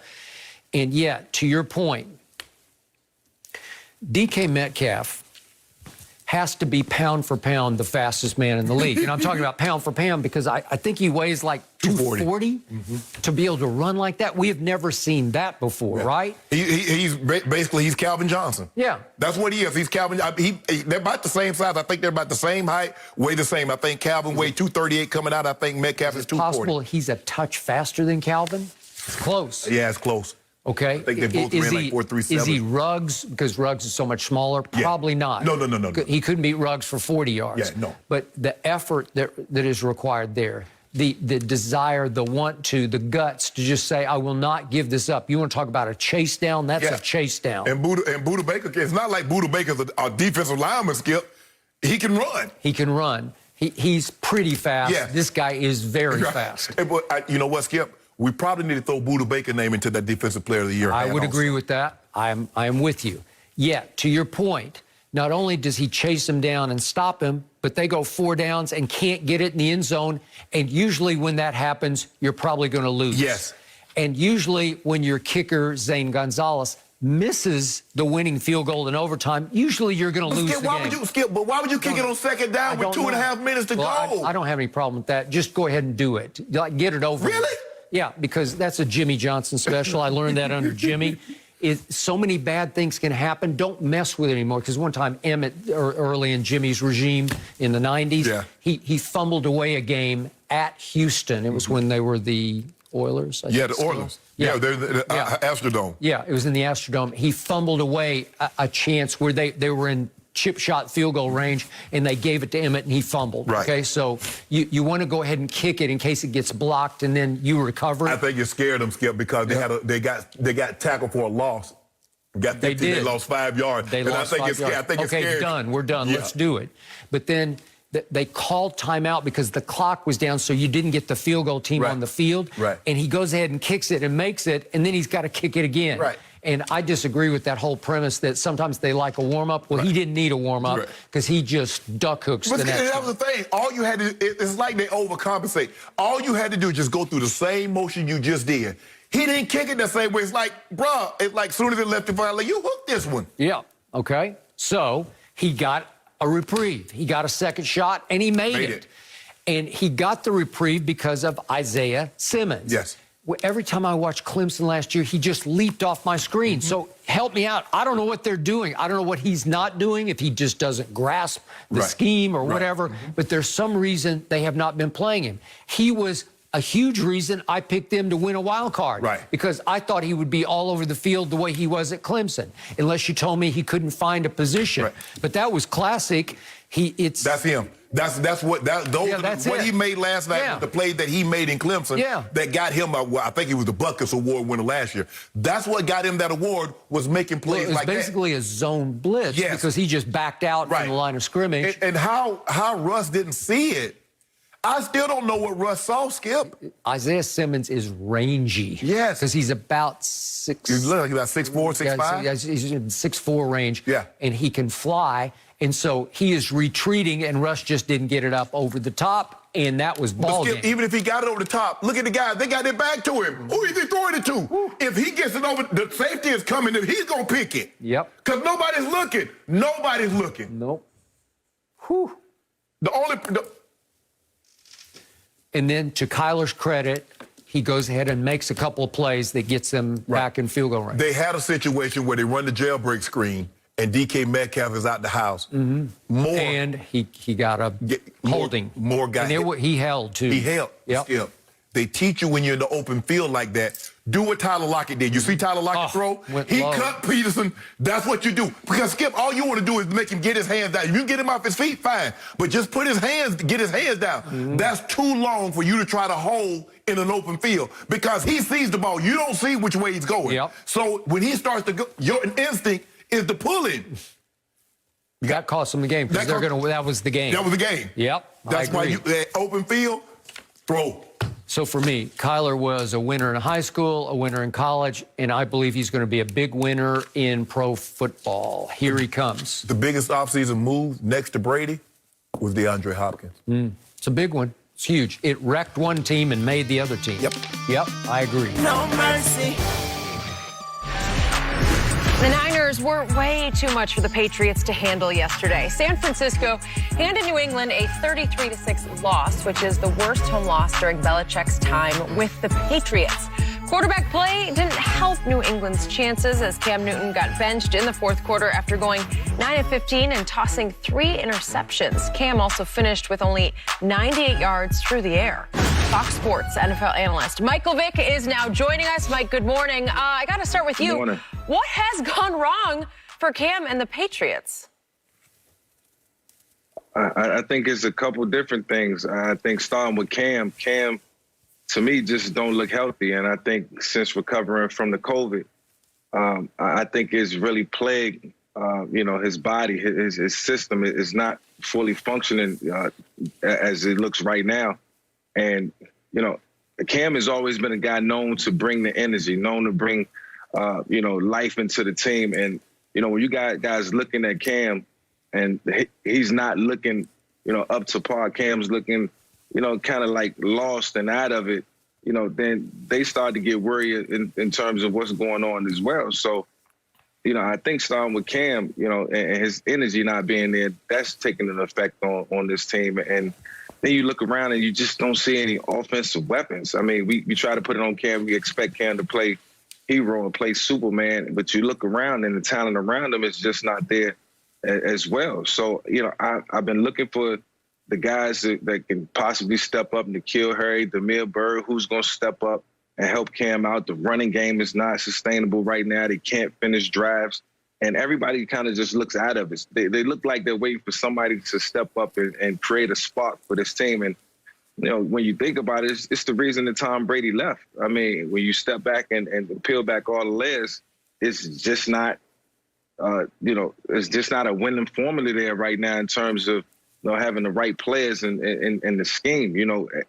And yet, to your point, DK Metcalf has to be pound for pound the fastest man in the league. And I'm talking about pound for pound because I think he weighs like 240 to be able to run like that. We have never seen that before, right? He's basically Calvin Johnson. That's what he is. He's Calvin. They're about the same size. I think they're about the same height, weigh the same. I think Calvin weighed 238 coming out. I think Metcalf is 240. Possible he's a touch faster than Calvin? It's close. Yeah, it's close. Okay. I think they both ran like 4.37. Is he Ruggs? Because Ruggs is so much smaller? Probably not. No. He couldn't beat Ruggs for 40 yards. But the effort that is required there, the desire, the want to, the guts to just say, I will not give this up. You want to talk about a chase down? That's a chase down. And Buda Baker, it's not like Buda Baker's a defensive lineman, Skip. He can run. He can run. He's pretty fast. This guy is very fast. But you know what, Skip? We probably need to throw Buda Baker's name into that Defensive Player of the Year. I would agree with that. I am with you. Yet, to your point, not only does he chase him down and stop him, but they go 4 downs and can't get it in the end zone. And usually when that happens, you're probably going to lose. And usually when your kicker, Zane Gonzalez, misses the winning field goal in overtime, usually you're going to lose the game. But why would you kick it on 2nd down with 2.5 minutes to go? I don't have any problem with that. Just go ahead and do it. Like, get it over. Really? Yeah, because that's a Jimmy Johnson special. I learned that under Jimmy. So many bad things can happen. Don't mess with it anymore. Because one time, Emmett, early in Jimmy's regime in the 90s, he fumbled away a game at Houston. It was when they were the Oilers. The Oilers. They're the Astrodome. Yeah, it was in the Astrodome. He fumbled away a chance where they were in chip shot field goal range, and they gave it to Emmett, and he fumbled. Okay, so you want to go ahead and kick it in case it gets blocked, and then you recover it. I think you scared them, Skip, because they got tackled for a loss. They lost 5 yards. They lost 5 yards. I think okay, done. We're done. Let's do it. But then they called timeout because the clock was down, so you didn't get the field goal team on the field. And he goes ahead and kicks it and makes it, and then he's got to kick it again. And I disagree with that whole premise that sometimes they like a warm-up. Well, he didn't need a warm-up because he just duck hooks the next that was the thing. All you had to it's like they overcompensate. All you had to do is just go through the same motion you just did. He didn't kick it the same way. It's like, bruh, it's like as soon as it left the fire, like, you hooked this one. Yeah, okay. So he got a reprieve. He got a second shot, and he made it. And he got the reprieve because of Isaiah Simmons. Yes. Every time I watched Clemson last year, he just leaped off my screen. So help me out. I don't know what they're doing. I don't know what he's not doing, if he just doesn't grasp the scheme or whatever. But there's some reason they have not been playing him. He was a huge reason I picked them to win a wild card. Because I thought he would be all over the field the way he was at Clemson, unless you told me he couldn't find a position. But that was classic. That's him. That's what he made last night. The play that he made in Clemson that got him. I think he was the Buccaneers award winner last year. That's what got him that award, was making plays like that. It was basically a zone blitz because he just backed out from the line of scrimmage. And how Russ didn't see it, I still don't know what Russ saw, Skip. Isaiah Simmons is rangy. Yes. Because he's about 6'4", 6'5". He's in 6'4" range. Yeah. And he can fly. And so he is retreating, and Russ just didn't get it up over the top, and that was ball game. Even if he got it over the top, look at the guys. They got it back to him. Who is he throwing it to? If he gets it over, the safety is coming, and he's going to pick it. Yep. Because nobody's looking. Nobody's looking. Nope. Whew. And then, to Kyler's credit, he goes ahead and makes a couple of plays that gets them back in field goal range. They had a situation where they run the jailbreak screen, and DK Metcalf is out the house. And he got a holding. More guys. He held, too. He held. Yep. Skip. They teach you when you're in the open field like that, do what Tyler Lockett did. You see Tyler Lockett throw? He cut Peterson. That's what you do. Because, Skip, all you want to do is make him get his hands down. If you get him off his feet, fine. But just get his hands down. That's too long for you to try to hold in an open field. Because he sees the ball. You don't see which way he's going. So when he starts to go, your instinct is to pull him. That cost them the game. That was the game. That was the game. Yep. That's why open field, throw. So for me, Kyler was a winner in high school, a winner in college, and I believe he's going to be a big winner in pro football. Here he comes. The biggest offseason move next to Brady was DeAndre Hopkins. It's a big one. It's huge. It wrecked one team and made the other team. Yep, I agree. No mercy. The Niners were way too much for the Patriots to handle yesterday. San Francisco handed New England a 33-6 loss, which is the worst home loss during Belichick's time with the Patriots. Quarterback play didn't help New England's chances as Cam Newton got benched in the fourth quarter after going 9-15 and tossing 3 interceptions. Cam also finished with only 98 yards through the air. Fox Sports NFL analyst Michael Vick is now joining us. Mike, good morning. I got to start with you. Good morning. What has gone wrong for Cam and the Patriots? I think it's a couple different things. I think starting with Cam, to me, just don't look healthy. And I think since recovering from the COVID, I think it's really plagued, his body, his system is not fully functioning as it looks right now. And, Cam has always been a guy known to bring the energy, known to bring, life into the team. And, when you got guys looking at Cam and he's not looking, up to par, Cam's looking, kind of like lost and out of it, then they start to get worried in terms of what's going on as well. So, I think starting with Cam, and his energy not being there, that's taking an effect on this team. And then you look around and you just don't see any offensive weapons. I mean, we try to put it on Cam. We expect Cam to play hero and play Superman, but you look around and the talent around him is just not there as well. So, I've been looking for the guys that can possibly step up. N'Keal Harry, Demir Bird, who's going to step up and help Cam out. The running game is not sustainable right now. They can't finish drives. And everybody kind of just looks out of it. They look like they're waiting for somebody to step up and create a spark for this team. And, when you think about it, it's the reason that Tom Brady left. I mean, when you step back and peel back all the layers, it's just not, it's just not a winning formula there right now in terms of, having the right players and the scheme.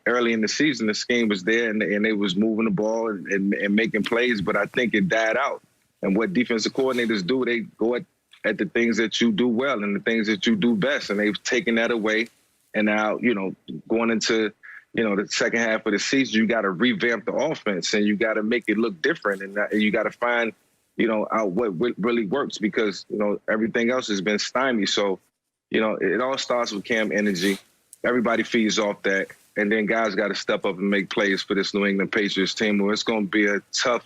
Early in the season, the scheme was there and they was moving the ball and making plays, but I think it died out. And what defensive coordinators do, they go at the things that you do well and the things that you do best, and they've taken that away. And now, going into, the second half of the season, you got to revamp the offense and you got to make it look different, and you got to find, out what really works because, everything else has been stymied. So, it all starts with Cam energy. Everybody feeds off that. And then guys got to step up and make plays for this New England Patriots team, or it's going to be a tough,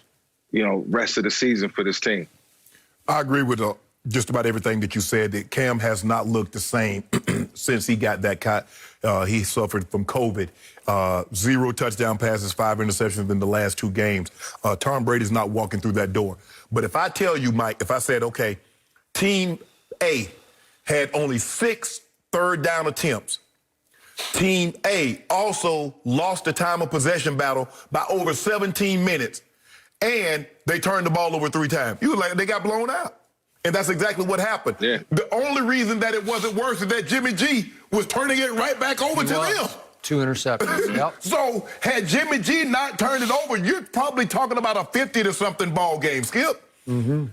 rest of the season for this team. I agree with just about everything that you said. That Cam has not looked the same since he got that cut. He suffered from COVID. 0 touchdown passes, 5 interceptions in the last 2 games. Tom Brady's not walking through that door. But if I tell you, Mike, if I said, okay, Team A had only 6 third-down attempts. Team A also lost the time of possession battle by over 17 minutes, and they turned the ball over 3 times. You were like, they got blown out. And that's exactly what happened. Yeah. The only reason that it wasn't worse is that Jimmy G was turning it right back over to them. 2 interceptions, yep. So had Jimmy G not turned it over, you're probably talking about a 50-to-something ball game, Skip. Mm-hmm.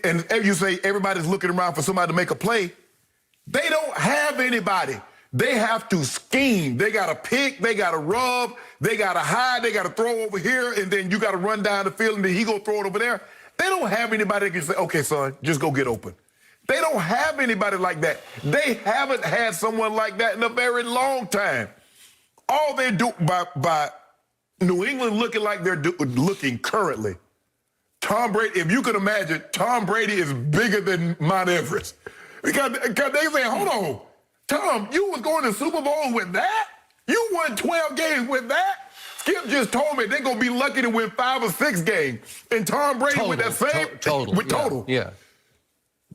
And you say everybody's looking around for somebody to make a play. They don't have anybody. They have to scheme. They got to pick, they got to rub, they got to hide, they got to throw over here, and then you got to run down the field, and then he go throw it over there. They don't have anybody that can say, okay, son, just go get open. They don't have anybody like that. They haven't had someone like that in a very long time. All they do by New England looking like they're looking currently, Tom Brady, if you could imagine, Tom Brady is bigger than Mount Everest. Because they say, hold on, Tom, you was going to Super Bowl with that? You won 12 games with that? Skip just told me they're going to be lucky to win 5 or 6 games. And Tom Brady with that same... Total. Yeah.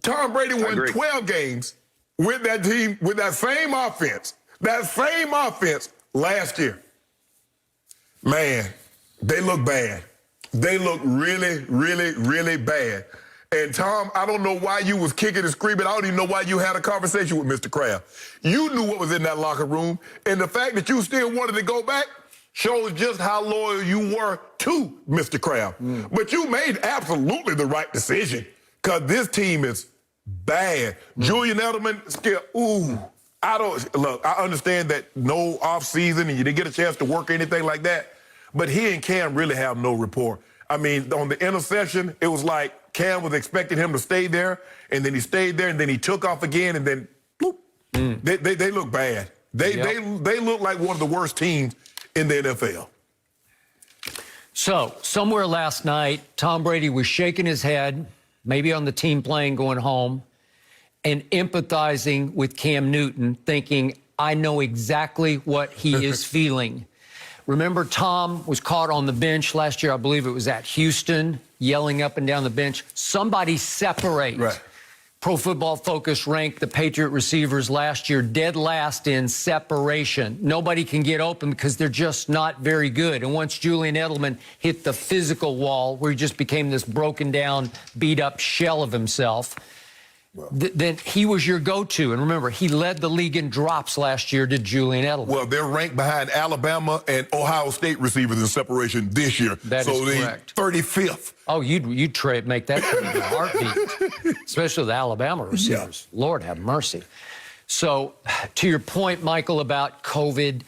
Tom Brady won 12 games with that team, with that same offense. That same offense last year. Man, they look bad. They look really, really, really bad. And Tom, I don't know why you was kicking and screaming. I don't even know why you had a conversation with Mr. Kraft. You knew what was in that locker room. And the fact that you still wanted to go back shows just how loyal you were to Mr. Kraft. But you made absolutely the right decision, because this team is bad. Julian Edelman, Skip, I understand that no offseason and you didn't get a chance to work or anything like that, but he and Cam really have no rapport. I mean, on the interception, it was like Cam was expecting him to stay there, and then he stayed there, and then he took off again, and then, bloop. They look bad. They look like one of the worst teams in the NFL. So, somewhere last night, Tom Brady was shaking his head, maybe on the team plane going home, and empathizing with Cam Newton, thinking, I know exactly what he is feeling. Remember, Tom was caught on the bench last year, I believe it was at Houston, yelling up and down the bench, somebody separate. Right. Pro Football Focus ranked the Patriot receivers last year dead last in separation. Nobody can get open because they're just not very good. And once Julian Edelman hit the physical wall, where he just became this broken down, beat up shell of himself, then he was your go-to. And remember, he led the league in drops last year to Julian Edelman. Well, they're ranked behind Alabama and Ohio State receivers in separation this year. That is correct. 35th. Oh, you'd make that in a heartbeat, especially the Alabama receivers. Yeah. Lord have mercy. So, to your point, Michael, about COVID,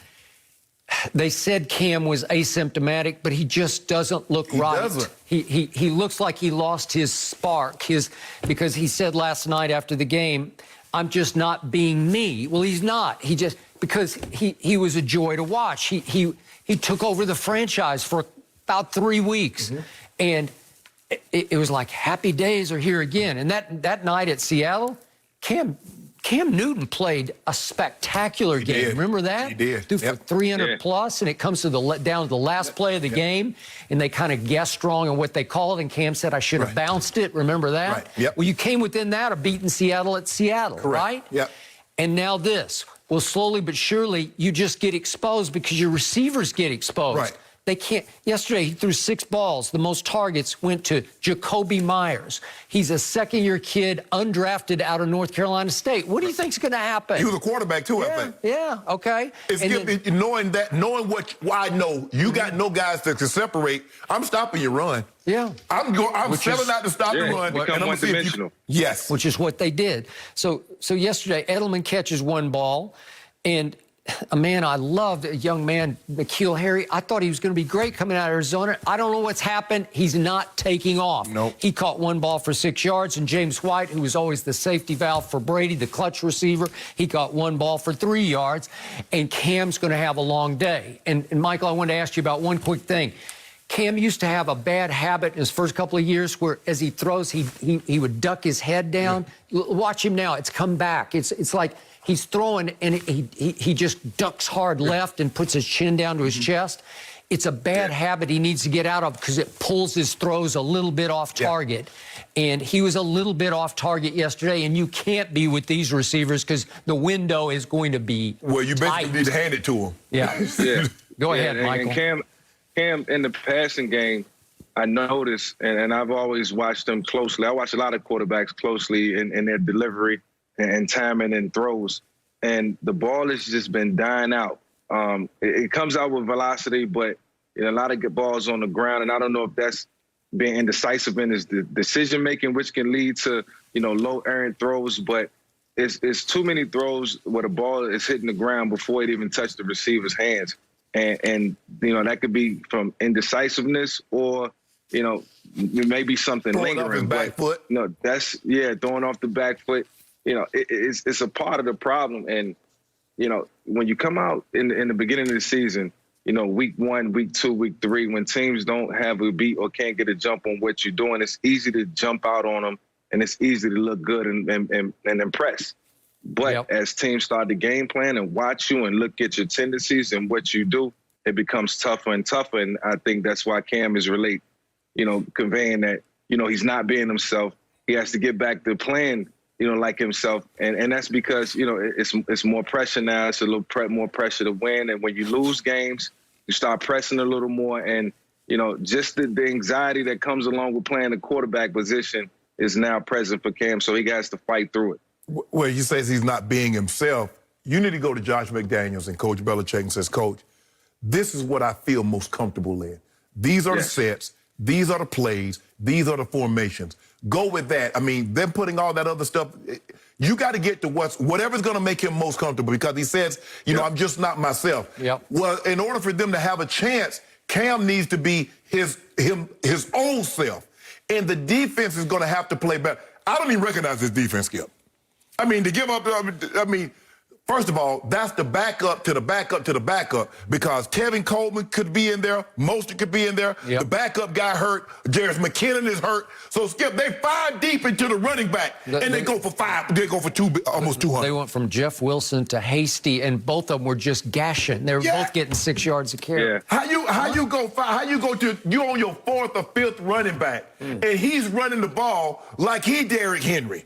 they said Cam was asymptomatic, but he just doesn't look right. Doesn't. He looks like he lost his spark, because he said last night after the game, I'm just not being me. Well, he's not. Because he was a joy to watch. He took over the franchise for about 3 weeks. And it was like happy days are here again. And that night at Seattle, Cam Newton played a spectacular game. Did. Remember that? He did. Threw for 300 plus, and it comes to down to the last play of the game, and they kind of guessed wrong on what they called, and Cam said, I should have bounced it. Remember that? Right. Yep. Well, you came within that of beating Seattle at Seattle, right? Yep. And now this. Well, slowly but surely, you just get exposed because your receivers get exposed. Right. They can't. Yesterday, he threw 6 balls. The most targets went to Jacoby Myers. He's a second-year kid, undrafted out of North Carolina State. What do you think's going to happen? He was a quarterback, too, I think. Yeah, okay. Knowing what I know, you got no guys that can separate. I'm stopping your run. Yeah. I'm selling out to stop the run. Become one-dimensional. Yes. Which is what they did. So yesterday, Edelman catches 1 ball, and a man I loved, a young man, N'Keal Harry. I thought he was going to be great coming out of Arizona. I don't know what's happened. He's not taking off. Nope. He caught one ball for 6 yards, and James White, who was always the safety valve for Brady, the clutch receiver, he caught one ball for 3 yards, and Cam's going to have a long day. And Michael, I wanted to ask you about one quick thing. Cam used to have a bad habit in his first couple of years where as he throws, he would duck his head down. Yeah. Watch him now. It's come back. It's like he's throwing and he just ducks hard left and puts his chin down to his chest. It's a bad habit he needs to get out of because it pulls his throws a little bit off target. And he was a little bit off target yesterday, and you can't be with these receivers because the window is going to be Well, you basically need to hand it to him. Yeah. Go ahead, Michael. And Cam, in the passing game, I noticed, and I've always watched them closely. I watch a lot of quarterbacks closely in their delivery and timing and throws. And the ball has just been dying out. It comes out with velocity, but a lot of good balls on the ground. And I don't know if that's being indecisive in his decision-making, which can lead to, low errant throws. But it's too many throws where the ball is hitting the ground before it even touched the receiver's hands. And that could be from indecisiveness or, maybe something throwing lingering. Off his back foot. That's, throwing off the back foot. It's a part of the problem. And, when you come out in the beginning of the season, week 1, week 2, week 3, when teams don't have a beat or can't get a jump on what you're doing, it's easy to jump out on them and it's easy to look good and impress. But as teams start to game plan and watch you and look at your tendencies and what you do, it becomes tougher and tougher. And I think that's why Cam is conveying that, he's not being himself. He has to get back to playing, like himself. And that's because, it's more pressure now. It's a little more pressure to win. And when you lose games, you start pressing a little more. And, just the anxiety that comes along with playing the quarterback position is now present for Cam. So he has to fight through it. Well, he says he's not being himself. You need to go to Josh McDaniels and Coach Belichick and says, Coach, this is what I feel most comfortable in. These are the sets. These are the plays. These are the formations. Go with that. I mean, them putting all that other stuff, you got to get to whatever's going to make him most comfortable because he says, I'm just not myself. Well, in order for them to have a chance, Cam needs to be his own self. And the defense is going to have to play better. I don't even recognize this defense, Skip. I mean, to give up, first of all, that's the backup to the backup to the backup because Kevin Coleman could be in there, Mostert could be in there, the backup got hurt, Jarrett McKinnon is hurt. So, Skip, they 5 deep into the running back, and they go for 5. They go for almost 200. They went from Jeff Wilson to Hasty, and both of them were just gashing. They were both getting 6 yards a carry. Yeah. How you go to you on your 4th or 5th running back, and he's running the ball like he Derrick Henry.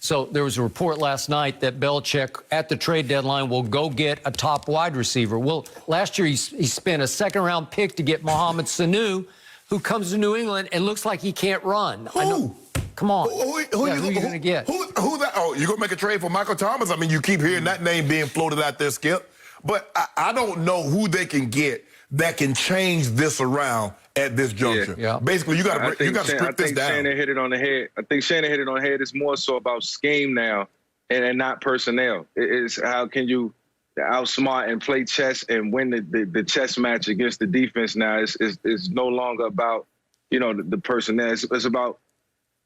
So there was a report last night that Belichick at the trade deadline will go get a top wide receiver. Well, last year he spent a 2nd-round pick to get Mohamed Sanu, who comes to New England and looks like he can't run. Who? Come on. Who are you going to get? Who that? Oh, you're going to make a trade for Michael Thomas? I mean, you keep hearing that name being floated out there, Skip. But I don't know who they can get that can change this around at this juncture. Basically, you got to strip this down. Shannon hit it on the head. I think Shannon hit it on the head. It's more so about scheme now and not personnel. It's how can you outsmart and play chess and win the chess match against the defense now. It's no longer about, the personnel. It's about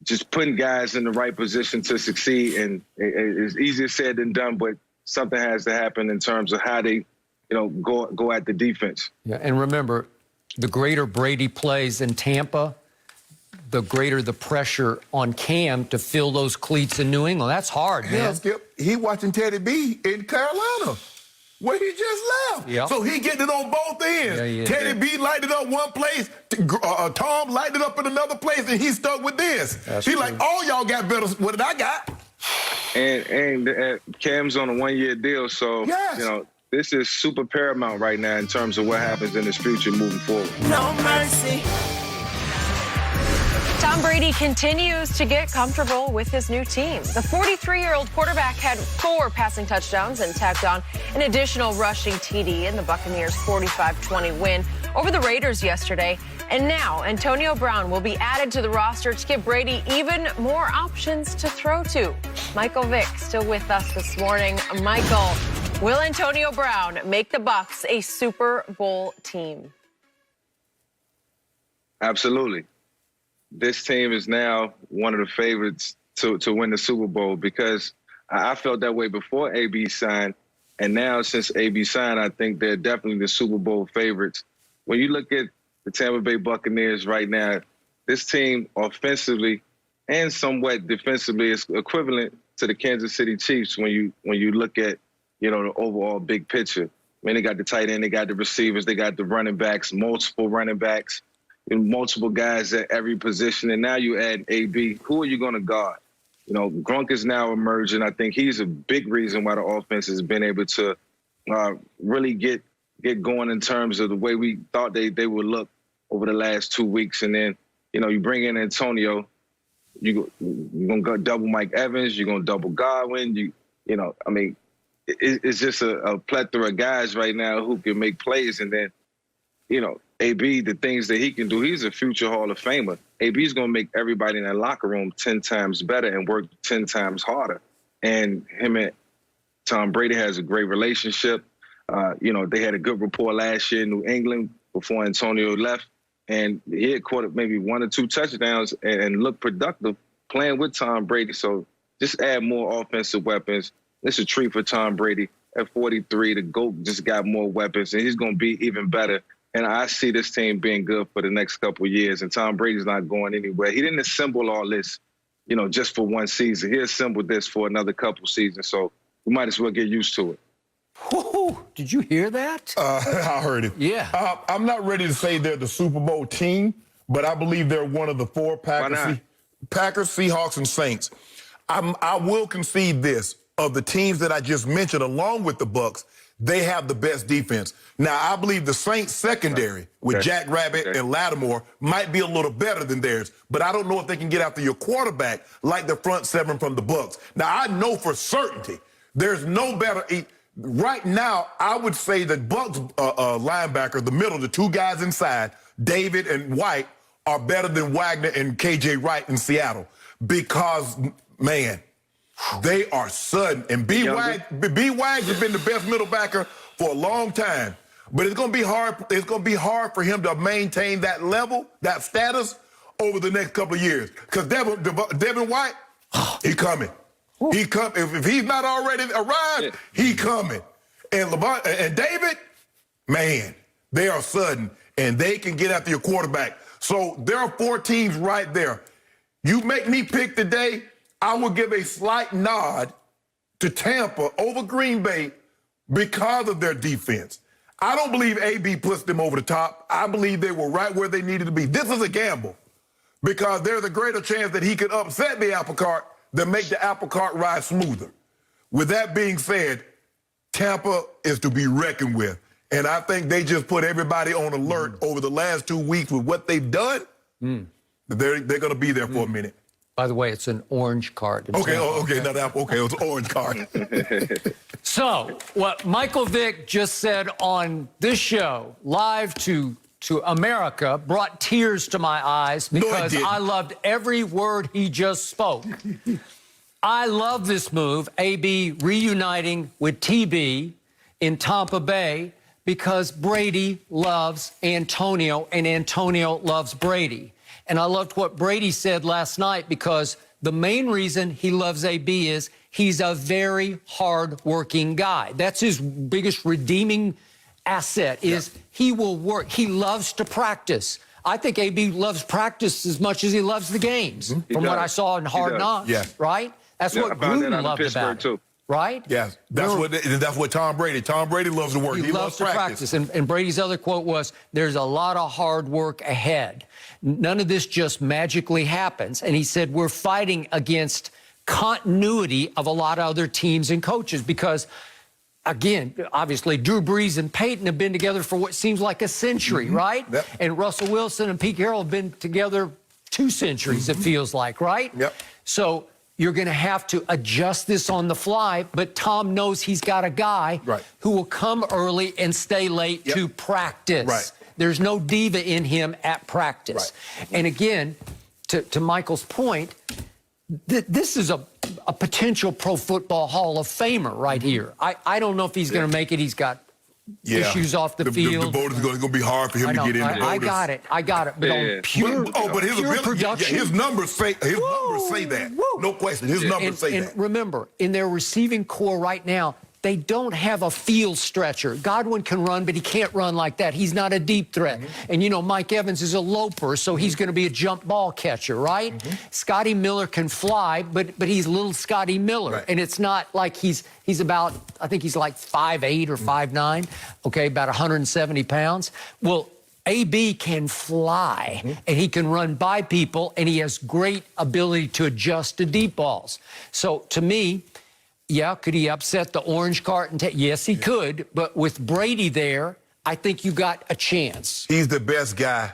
just putting guys in the right position to succeed. And it's easier said than done, but something has to happen in terms of how they, go at the defense. Yeah, and remember, the greater Brady plays in Tampa, the greater the pressure on Cam to fill those cleats in New England. That's hard, man. Hell, Skip, he watching Teddy B in Carolina, where he just left. So he getting it on both ends. Teddy B lighted it up one place, Tom lighted it up in another place, and he stuck with this. He's like, all y'all got better what did I got? And Cam's on a 1-year deal, so, this is super paramount right now in terms of what happens in his future moving forward. No mercy. Tom Brady continues to get comfortable with his new team. The 43-year-old quarterback had 4 passing touchdowns and tacked on an additional rushing TD in the Buccaneers' 45-20 win over the Raiders yesterday. And now Antonio Brown will be added to the roster to give Brady even more options to throw to. Michael Vick still with us this morning. Michael, will Antonio Brown make the Bucs a Super Bowl team? Absolutely. This team is now one of the favorites to win the Super Bowl because I felt that way before AB signed. And now since AB signed, I think they're definitely the Super Bowl favorites. When you look at the Tampa Bay Buccaneers right now, this team offensively and somewhat defensively is equivalent to the Kansas City Chiefs when you look at, the overall big picture. I mean, they got the tight end, they got the receivers, they got the running backs, multiple running backs, and multiple guys at every position. And now you add AB. Who are you going to guard? Gronk is now emerging. I think he's a big reason why the offense has been able to really get going in terms of the way we thought they would look over the last 2 weeks. And then, you bring in Antonio, you're going to go double Mike Evans, you're going to double Godwin. It's just a plethora of guys right now who can make plays. And then, AB, the things that he can do, he's a future Hall of Famer. AB's going to make everybody in that locker room 10 times better and work 10 times harder. And him and Tom Brady has a great relationship. They had a good rapport last year in New England before Antonio left. And he had caught maybe 1 or 2 touchdowns and looked productive playing with Tom Brady. So just add more offensive weapons. It's a treat for Tom Brady. At 43, the GOAT just got more weapons, and he's going to be even better. And I see this team being good for the next couple of years, and Tom Brady's not going anywhere. He didn't assemble all this, just for one season. He assembled this for another couple seasons, so we might as well get used to it. Whoa, did you hear that? I heard it. Yeah. I'm not ready to say they're the Super Bowl team, but I believe they're one of the 4 Packers, Seahawks, and Saints. I will concede this. Of the teams that I just mentioned, along with the Bucs, they have the best defense. Now, I believe the Saints secondary with Jack Rabbit and Lattimore might be a little better than theirs, but I don't know if they can get after your quarterback like the front 7 from the Bucs. Now, I know for certainty there's no better. Right now, I would say that Bucs linebacker, the middle, the 2 guys inside, David and White, are better than Wagner and KJ Wright in Seattle because, man, they are sudden. And B-Wags has been the best middle backer for a long time. But it's going to be hard. It's going to be hard for him to maintain that level, that status, over the next couple of years. Because Devin White, he coming. He come. If he's not already arrived, he coming. And and David, man, they are sudden. And they can get after your quarterback. So there are 4 teams right there. You make me pick today, I will give a slight nod to Tampa over Green Bay because of their defense. I don't believe AB puts them over the top. I believe they were right where they needed to be. This is a gamble because there's a greater chance that he could upset the apple cart than make the apple cart ride smoother. With that being said, Tampa is to be reckoned with. And I think they just put everybody on alert over the last 2 weeks with what they've done. They're going to be there for a minute. By the way, it's an orange card. Okay, not apple. Okay, it was an orange card. So, what Michael Vick just said on this show, live to America, brought tears to my eyes because I loved every word he just spoke. I love this move, AB reuniting with TB in Tampa Bay because Brady loves Antonio and Antonio loves Brady. And I loved what Brady said last night because the main reason he loves AB is he's a very hard-working guy. That's his biggest redeeming asset is he will work. He loves to practice. I think AB loves practice as much as he loves the games, from what I saw in Hard Knocks, right? That's what Gruden loved about it. Right? Yes, that's what Tom Brady loves to work. He loves to practice. And Brady's other quote was, there's a lot of hard work ahead. None of this just magically happens. And he said, we're fighting against continuity of a lot of other teams and coaches because, again, obviously, Drew Brees and Peyton have been together for what seems like a century, right? Yep. And Russell Wilson and Pete Carroll have been together 2 centuries, it feels like, right? Yep. So you're going to have to adjust this on the fly, but Tom knows he's got a guy who will come early and stay late to practice. Right. There's no diva in him at practice. And again, to Michael's point, this is a a potential Pro Football Hall of Famer right here. I don't know if he's going to make it. He's got issues off the field. The voters going to be hard for him to get in the voters. I got it. But on pure production, his numbers say that. No question. His numbers say that. And remember, in their receiving core right now, they don't have a field stretcher. Godwin can run, but he can't run like that. He's not a deep threat. And, you know, Mike Evans is a loper, so he's going to be a jump ball catcher, right? Scotty Miller can fly, but he's little Scotty Miller. Right. And it's not like he's about, I think he's like 5'8" or 5'9", okay, about 170 pounds. Well, AB can fly, and he can run by people, and he has great ability to adjust to deep balls. So, to me, yeah, could he upset the orange cart? Yes, he could. But with Brady there, I think you got a chance. He's the best guy.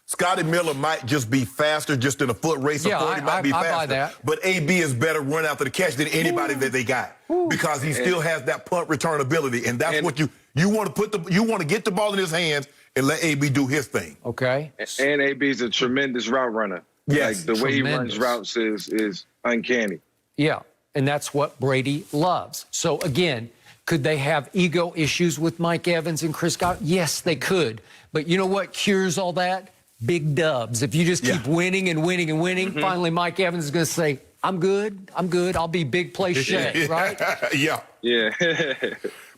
Scotty Miller might just be faster, just in a foot race. Yeah, he might be faster. I buy that. But AB is better run after the catch than anybody that they got because he still has that punt return ability, and that's what you want to you want to get the ball in his hands and let AB do his thing. Okay. And AB is a tremendous route runner. Yes, like the way he runs routes is uncanny. Yeah. And that's what Brady loves. So, again, could they have ego issues with Mike Evans and Chris Godwin? Yes, they could. But you know what cures all that? Big dubs. If you just keep winning and winning and winning, finally Mike Evans is going to say, I'm good, I'll be big play Shay, right? Yeah.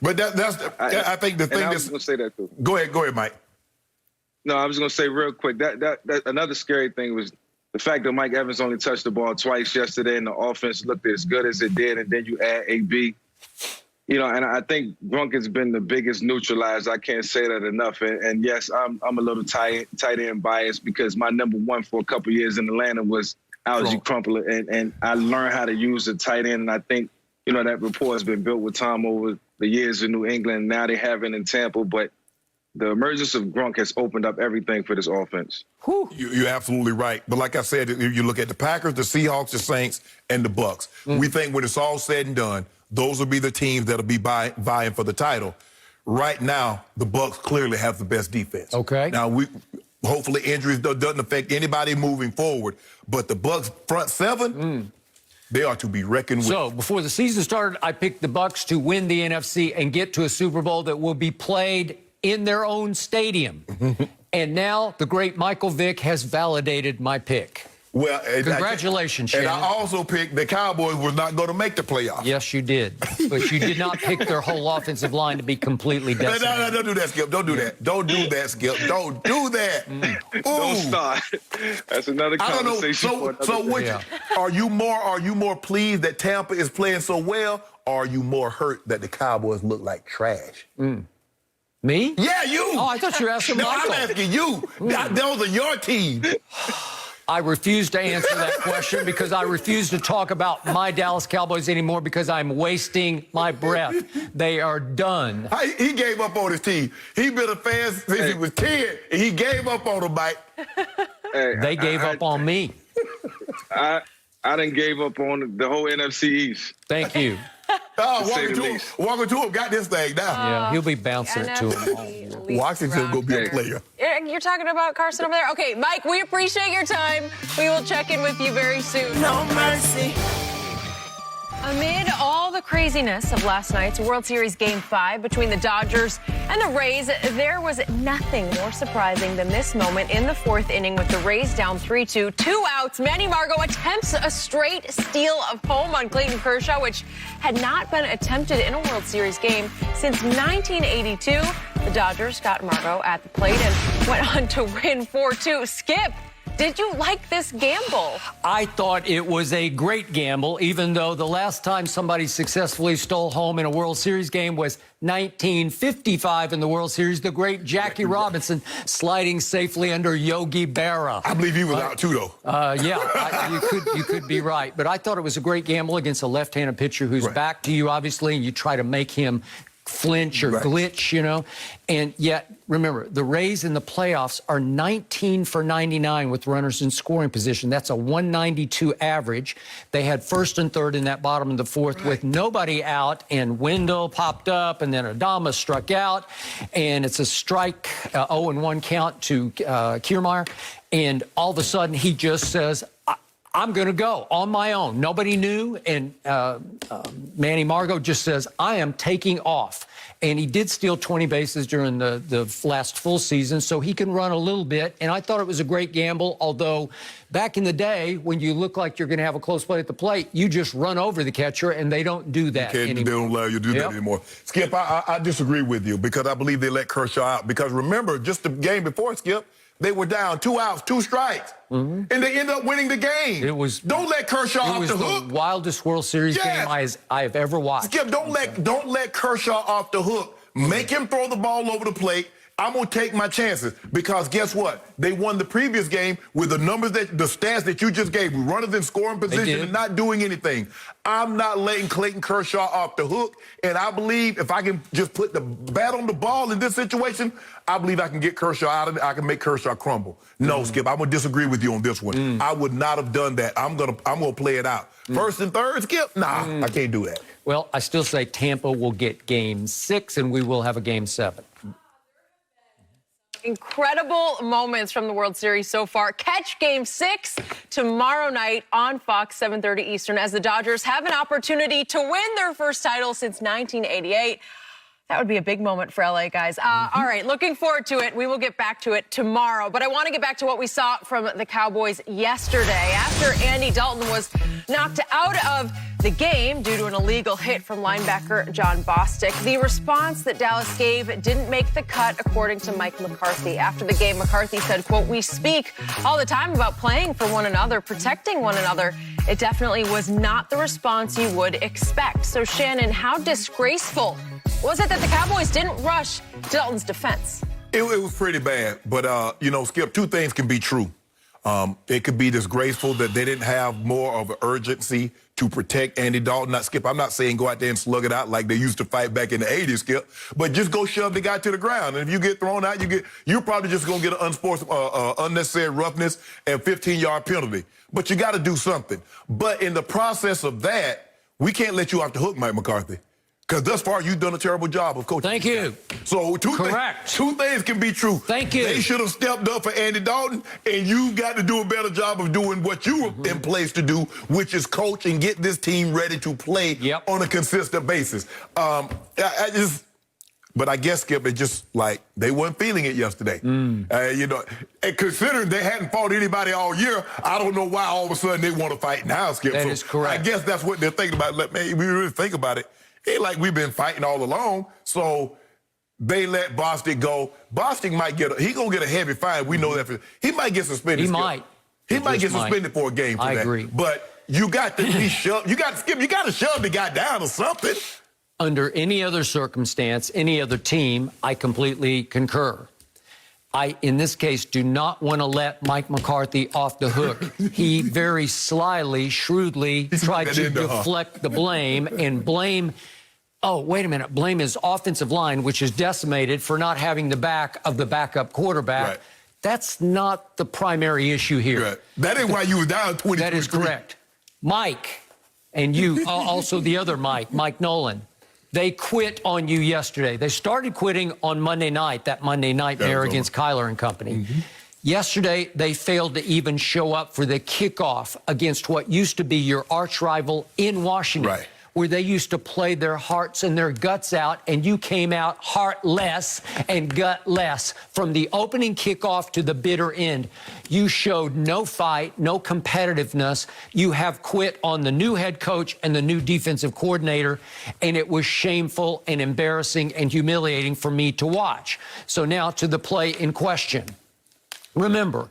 But I think the thing I was going to say that, too. Go ahead, Mike. No, I was going to say real quick, that another scary thing was the fact that Mike Evans only touched the ball twice yesterday and the offense looked as good as it did, and then you add AB. You know, and I think Gronk has been the biggest neutralizer. I can't say that enough. And yes, I'm a little tight end biased because my number one for a couple years in Atlanta was Algie Crumpler, and I learned how to use a tight end. And I think, you know, that rapport has been built with Tom over the years in New England. Now they have it in Tampa, but the emergence of Gronk has opened up everything for this offense. You're absolutely right. But like I said, if you look at the Packers, the Seahawks, the Saints, and the Bucs, we think when it's all said and done, those will be the teams that'll be vying for the title. Right now, the Bucs clearly have the best defense. Okay. Now, hopefully injuries doesn't affect anybody moving forward. But the Bucs front seven, they are to be reckoned with. So, before the season started, I picked the Bucs to win the NFC and get to a Super Bowl that will be played in their own stadium. And now the great Michael Vick has validated my pick. Well, congratulations, Shannon. And I also picked the Cowboys were not going to make the playoffs. Yes, you did. But you did not pick their whole offensive line to be completely decimated. No, don't do that, Skip. Don't do that. Don't do that, Skip. Don't do that. Don't start. That's another conversation. I don't know. So are you more pleased that Tampa is playing so well, or are you more hurt that the Cowboys look like trash? Me? Yeah, you. Oh, I thought you were asking Michael. I'm asking you. Those are your teams. I refuse to answer that question because I refuse to talk about my Dallas Cowboys anymore because I'm wasting my breath. They are done. He gave up on his team. He's been a fan since he was 10, and he gave up on them, Mike. They gave up on me. I done gave up on the whole NFC East. Thank you. Walking to him, got this thing now. Yeah, he'll be bouncing it to him. Washington going to be a player. You're talking about Carson over there? Okay, Mike, we appreciate your time. We will check in with you very soon. No mercy. Amid all the craziness of last night's World Series Game 5 between the Dodgers and the Rays, there was nothing more surprising than this moment in the fourth inning with the Rays down 3-2, 2 outs. Manny Margot attempts a straight steal of home on Clayton Kershaw, which had not been attempted in a World Series game since 1982. The Dodgers got Margot at the plate and went on to win 4-2. Skip, did you like this gamble? I thought it was a great gamble, even though the last time somebody successfully stole home in a World Series game was 1955 in the World Series. The great Jackie Robinson sliding safely under Yogi Berra. I believe he was out too, though. You could be right. But I thought it was a great gamble against a left-handed pitcher who's back to you, obviously, and you try to make him flinch or glitch, you know. And yet, remember, the Rays in the playoffs are 19 for 99 with runners in scoring position. That's a 192 average. They had first and third in that bottom of the fourth with nobody out, and Wendell popped up, and then Adama struck out, and it's a strike, 0-1 count to Kiermaier. And all of a sudden, he just says, I'm going to go on my own. Nobody knew, and Manny Margot just says, I am taking off. And he did steal 20 bases during the last full season, so he can run a little bit. And I thought it was a great gamble, although back in the day, when you look like you're going to have a close play at the plate, you just run over the catcher, and they don't do that anymore. They don't allow you to do that anymore. Skip, I disagree with you because I believe they let Kershaw out. Because remember, just the game before, Skip, they were down 2 outs, 2 strikes, and they ended up winning the game. Don't let Kershaw off the hook. It was the wildest World Series game I have ever watched. Skip, don't let Kershaw off the hook. Make him throw the ball over the plate. I'm going to take my chances because guess what? They won the previous game with the numbers, the stats that you just gave me, runners in scoring position and not doing anything. I'm not letting Clayton Kershaw off the hook, and I believe if I can just put the bat on the ball in this situation, I believe I can get Kershaw out of it. I can make Kershaw crumble. No, Skip, I'm going to disagree with you on this one. I would not have done that. I'm gonna play it out. First and third, Skip? Nah, I can't do that. Well, I still say Tampa will get Game 6, and we will have a Game 7. Incredible moments from the World Series so far. Catch Game 6 tomorrow night on Fox, 7:30 Eastern, as the Dodgers have an opportunity to win their first title since 1988. That would be a big moment for LA, guys. All right, looking forward to it. We will get back to it tomorrow. But I want to get back to what we saw from the Cowboys yesterday. After Andy Dalton was knocked out of the game due to an illegal hit from linebacker John Bostic, the response that Dallas gave didn't make the cut, according to Mike McCarthy. After the game, McCarthy said, quote, "We speak all the time about playing for one another, protecting one another. It definitely was not the response you would expect." So, Shannon, how disgraceful was it that the Cowboys didn't rush Dalton's defense? It was pretty bad. But, Skip, two things can be true. It could be disgraceful that they didn't have more of an urgency to protect Andy Dalton. Not Skip, I'm not saying go out there and slug it out like they used to fight back in the 80s, Skip, but just go shove the guy to the ground. And if you get thrown out, you're probably just going to get an unnecessary roughness and 15-yard penalty. But you got to do something. But in the process of that, we can't let you off the hook, Mike McCarthy. Because thus far, you've done a terrible job of coaching. Thank you. So two things can be true. Thank you. They should have stepped up for Andy Dalton, and you've got to do a better job of doing what you were in place to do, which is coach and get this team ready to play on a consistent basis. But I guess, Skip, it's just like they weren't feeling it yesterday. And considering they hadn't fought anybody all year, I don't know why all of a sudden they want to fight now, Skip. That is correct. I guess that's what they're thinking about. We really think about it. Ain't like we've been fighting all along. So they let Bostic go. Bostic might he's going to get a heavy fine. We know that. He might get suspended. He might. He might get suspended for a game for that. I agree. But you got to be shoved. You got to shove the guy down or something. Under any other circumstance, any other team, I completely concur. I, in this case, do not want to let Mike McCarthy off the hook. He very slyly, shrewdly tried to deflect the blame and blame his offensive line, which is decimated, for not having the back of the backup quarterback. Right. That's not the primary issue here. Right. That ain't why you were down 20. That is correct. Mike, and you, also the other Mike Nolan, they quit on you yesterday. They started quitting on Monday night, that Monday nightmare against Kyler and company. Yesterday, they failed to even show up for the kickoff against what used to be your arch rival in Washington, where they used to play their hearts and their guts out, and you came out heartless and gutless. From the opening kickoff to the bitter end, you showed no fight, no competitiveness. You have quit on the new head coach and the new defensive coordinator, and it was shameful and embarrassing and humiliating for me to watch. So now to the play in question. Remember,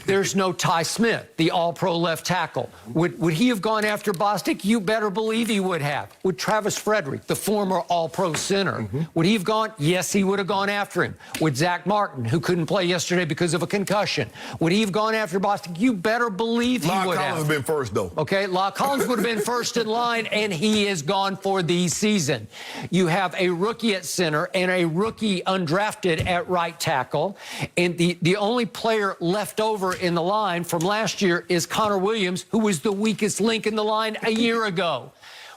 there's no Ty Smith, the all-pro left tackle. Would he have gone after Bostic? You better believe he would have. Would Travis Frederick, the former all-pro center, would he have gone? Yes, he would have gone after him. Would Zach Martin, who couldn't play yesterday because of a concussion, would he have gone after Bostic? You better believe he would have. La'el Collins would have been first, though. Okay, La'el Collins would have been first in line, and he is gone for the season. You have a rookie at center and a rookie undrafted at right tackle, and the only player left over in the line from last year is Connor Williams, who was the weakest link in the line a year ago.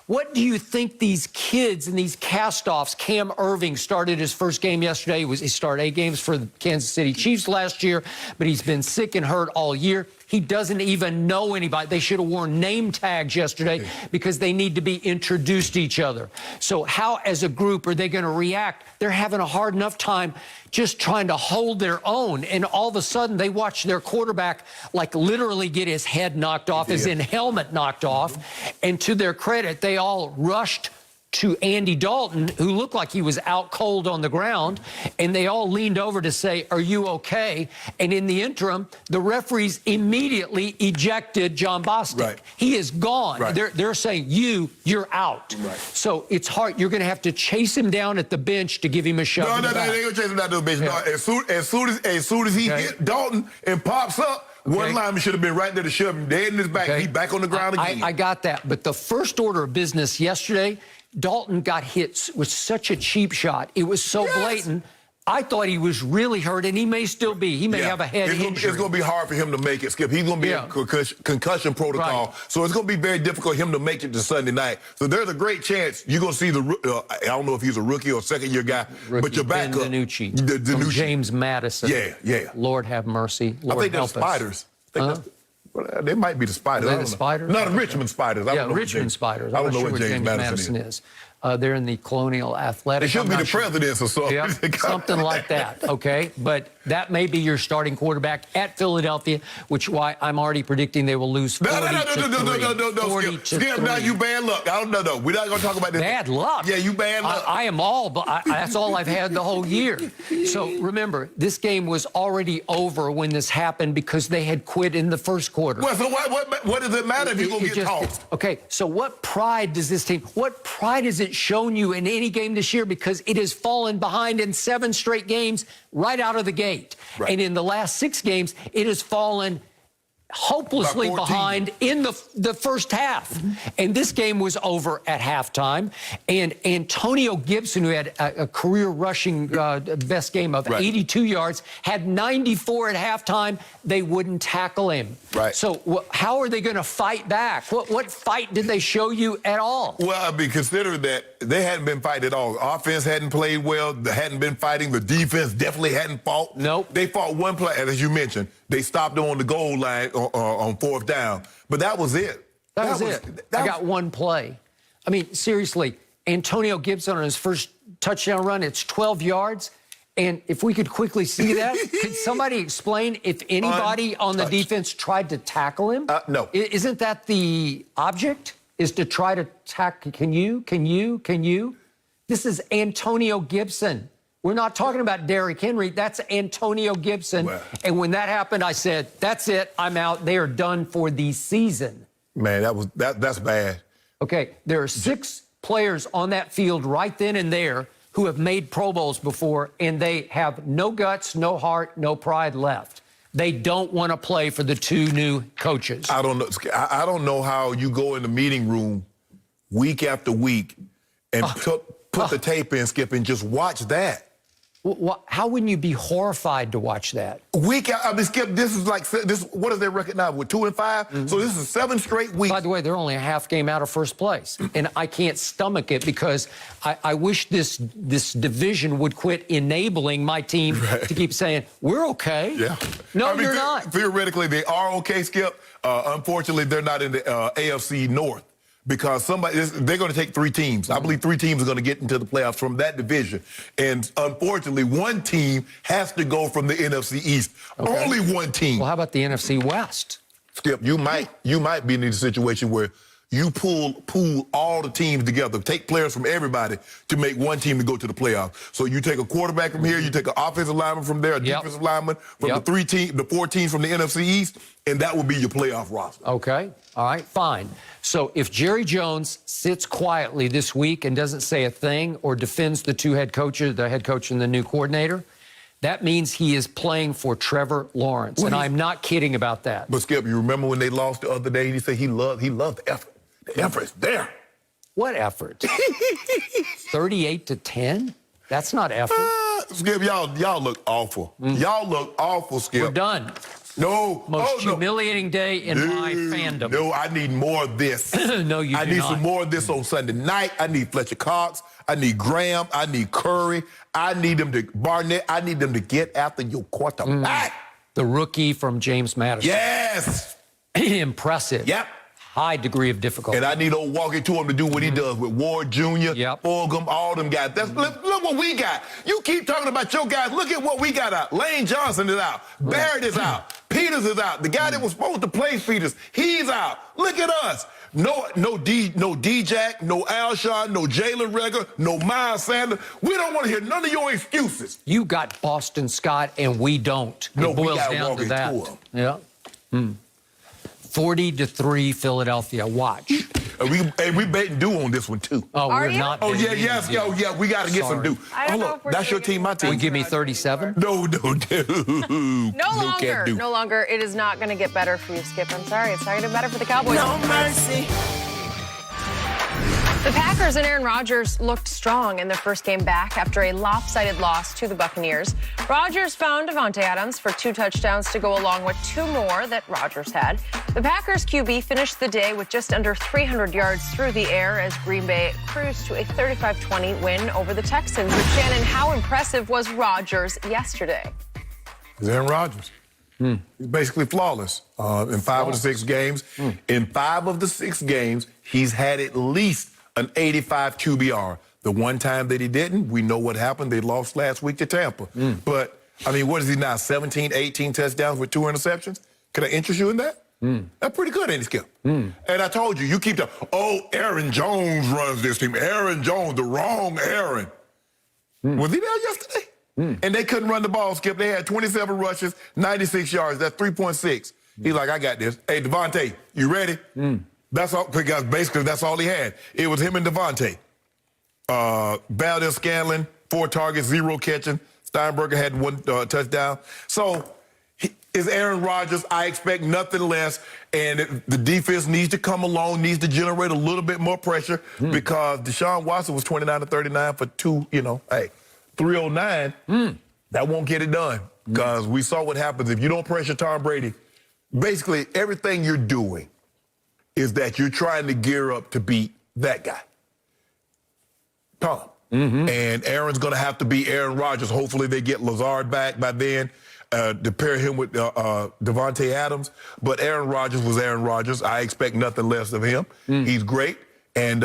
What do you think these kids and these cast-offs? Cam Irving started his first game yesterday. He started 8 games for the Kansas City Chiefs last year, but he's been sick and hurt all year. He doesn't even know anybody. They should have worn name tags yesterday because they need to be introduced to each other. So how, as a group, are they going to react? They're having a hard enough time just trying to hold their own. And all of a sudden, they watch their quarterback, like, literally get his head knocked off, as in helmet knocked off. And to their credit, they all rushed to Andy Dalton, who looked like he was out cold on the ground, and they all leaned over to say, "Are you okay?" And in the interim, the referees immediately ejected John Bostic. Right. He is gone. Right. They're saying, you're out. Right. So it's hard. You're going to have to chase him down at the bench to give him a shove. No, they ain't gonna chase him down to the bench. Yeah. No, as soon as he hit Dalton and pops up, one lineman should have been right there to shove him dead in his back. He's back on the ground again. I got that. But the first order of business yesterday, Dalton got hit with such a cheap shot. It was so blatant. I thought he was really hurt, and he may still be. He may have a head injury. It's going to be hard for him to make it, Skip. He's going to be in concussion protocol. Right. So it's going to be very difficult for him to make it to Sunday night. So there's a great chance you're going to see I don't know if he's a rookie or second-year guy, but your backup. Ben DiNucci. James Madison. Yeah. Lord have mercy. Lord I think they're help Spiders. us. They might be the Spiders. Are they the Spiders? No, the Richmond Spiders. Richmond Spiders. I don't I'm know not what sure James Madison is. They're in the Colonial Athletic. They should be the presidents or something. Yep, something like that, okay? But that may be your starting quarterback at Philadelphia, which is why I'm already predicting they will lose 40 to 3. Skip, now you bad luck. I don't know. We're not going to talk about this. Bad luck? Yeah, you bad luck. I am all, but that's all I've had the whole year. So remember, this game was already over when this happened because they had quit in the first quarter. Well, so what does it matter if you're going to get tossed? Okay, so what pride does this team, what pride has it shown you in any game this year? Because it has fallen behind in 7 straight games right out of the gate. Right. And in the last 6 games, it has fallen hopelessly behind in the first half. And this game was over at halftime. And Antonio Gibson, who had a career rushing best game of 82 yards, had 94 at halftime. They wouldn't tackle him. Right. So how are they going to fight back? What fight did they show you at all? Well, I mean, consider that they hadn't been fighting at all. The offense hadn't played well. They hadn't been fighting. The defense definitely hadn't fought. Nope. They fought one play, as you mentioned. They stopped on the goal line on 4th down. But that was it. That was it. I got one play. I mean, seriously, Antonio Gibson on his first touchdown run, it's 12 yards. And if we could quickly see that, could somebody explain if anybody on the defense tried to tackle him? No. Isn't that the object? Is to try to tackle? Can you? This is Antonio Gibson. We're not talking about Derrick Henry. That's Antonio Gibson. Well, and when that happened, I said, that's it. I'm out. They are done for the season. Man, that's bad. Okay, there are 6 players on that field right then and there who have made Pro Bowls before, and they have no guts, no heart, no pride left. They don't want to play for the 2 new coaches. I don't know. I don't know how you go in the meeting room week after week and put the tape in, Skip, and just watch that. How wouldn't you be horrified to watch that? Skip, this is like this. What is their record now? With 2 and 5, so this is 7 straight weeks. By the way, they're only a half game out of first place, and I can't stomach it because I wish this division would quit enabling my team to keep saying we're okay. Yeah. No, you're not. Theoretically, they are okay, Skip. Unfortunately, they're not in the AFC North. Because they're going to take 3 teams. I believe 3 teams are going to get into the playoffs from that division. And unfortunately, 1 team has to go from the NFC East. Okay. Only 1 team. Well, how about the NFC West? Skip, you might be in a situation where you pool all the teams together, take players from everybody to make 1 team to go to the playoffs. So you take a quarterback from here, you take an offensive lineman from there, a defensive lineman from the 4 teams from the NFC East, and that would be your playoff roster. Okay. All right, fine. So if Jerry Jones sits quietly this week and doesn't say a thing or defends the 2 head coaches, the head coach and the new coordinator, that means he is playing for Trevor Lawrence. And I'm not kidding about that. But Skip, you remember when they lost the other day? He said he loved the effort. The effort's there. What effort? 38-10? That's not effort. Skip, y'all look awful. Y'all look awful, Skip. We're done. No. Most humiliating day in my fandom. No, I need more of this. No, you do not. I need some more of this on Sunday night. I need Fletcher Cox. I need Graham. I need Curry. I need them to Barnett. I need them to get after your quarterback. The rookie from James Madison. Yes. Impressive. Yep. High degree of difficulty. And I need old Walkie to him to do what he does with Ward Jr., Fulgham, all them guys. Look what we got. You keep talking about your guys. Look at what we got out. Lane Johnson is out. Barrett is out. Peters is out. The guy that was supposed to play Peters, he's out. Look at us. No D-Jack, no Alshon, no Jalen Reagor, no Miles Sanders. We don't want to hear none of your excuses. You got Boston Scott, and we don't. No, it boils we got down to Walkie that. Yeah. 40-3 Philadelphia. Watch. And we betting due on this one, too. Oh, we're not. Oh, yeah, yes. Oh, yeah, we got to get some due. I don't know if we're that's your team, my team. Will you give me 37? No. No longer. It is not going to get better for you, Skip. I'm sorry. It's not going to get better for the Cowboys. No mercy. The Packers and Aaron Rodgers looked strong in their first game back after a lopsided loss to the Buccaneers. Rodgers found Davante Adams for 2 touchdowns to go along with 2 more that Rodgers had. The Packers QB finished the day with just under 300 yards through the air as Green Bay cruised to a 35-20 win over the Texans. But Shannon, how impressive was Rodgers yesterday? It's Aaron Rodgers. He's basically flawless in 5 of the 6 games. In 5 of the 6 games, he's had at least an 85 QBR. The one time that he didn't, we know what happened. They lost last week to Tampa. But, I mean, what is he now, 17, 18 touchdowns with 2 interceptions? Can I interest you in that? That's pretty good, ain't it, Skip? And I told you, you keep Aaron Jones runs this team. Aaron Jones, the wrong Aaron. Was he there yesterday? And they couldn't run the ball, Skip. They had 27 rushes, 96 yards. That's 3.6. He's like, I got this. Hey, Davante, you ready? That's all, because basically that's all he had. It was him and Davante. Valdez-Scanlon, 4 targets, 0 catching. Steinberger had 1 touchdown. So is Aaron Rodgers. I expect nothing less. And the defense needs to come along, needs to generate a little bit more pressure because Deshaun Watson was 29 to 39 for 309. That won't get it done because we saw what happens if you don't pressure Tom Brady. Basically, everything you're doing is that you're trying to gear up to beat that guy, Tom. And Aaron's going to have to be Aaron Rodgers. Hopefully they get Lazard back by then to pair him with Davante Adams. But Aaron Rodgers was Aaron Rodgers. I expect nothing less of him. He's great, and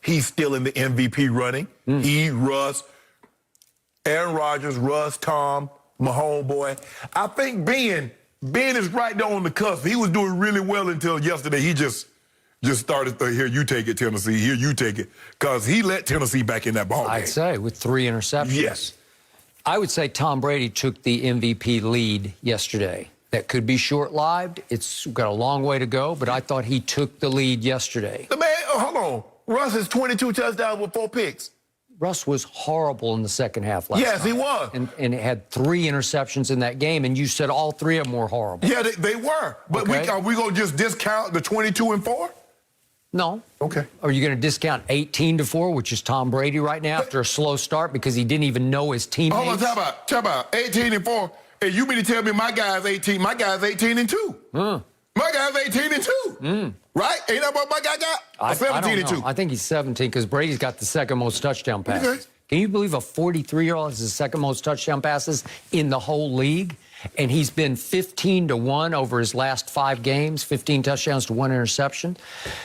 he's still in the MVP running. He, Russ, Aaron Rodgers, Russ, Tom, my homeboy. I think Ben is right there on the cusp. He was doing really well until yesterday. He just started to, here, you take it, Tennessee. Here, you take it. Because he let Tennessee back in that ball game. I'd say, with 3 interceptions. Yes. I would say Tom Brady took the MVP lead yesterday. That could be short-lived. It's got a long way to go, but I thought he took the lead yesterday. The man, hold on. Russ has 22 touchdowns with 4 picks. Russ was horrible in the second half last night. Yes, he was. And had 3 interceptions in that game, and you said all 3 of them were horrible. Yeah, they were. But are we going to just discount the 22 and 4? No. Okay. Are you going to discount 18-4, which is Tom Brady right now after a slow start because he didn't even know his teammates? Hold on, talk about 18 and 4. And you mean to tell me my guy's 18? My guy's 18 and 2. My guy's 18 and 2. Right? Ain't that what my guy got? 17 and 2. I think he's 17 because Brady's got the second most touchdown passes. Okay. Can you believe a 43-year-old has the second most touchdown passes in the whole league? And he's been 15-1 over his last 5 games, 15 touchdowns to 1 interception.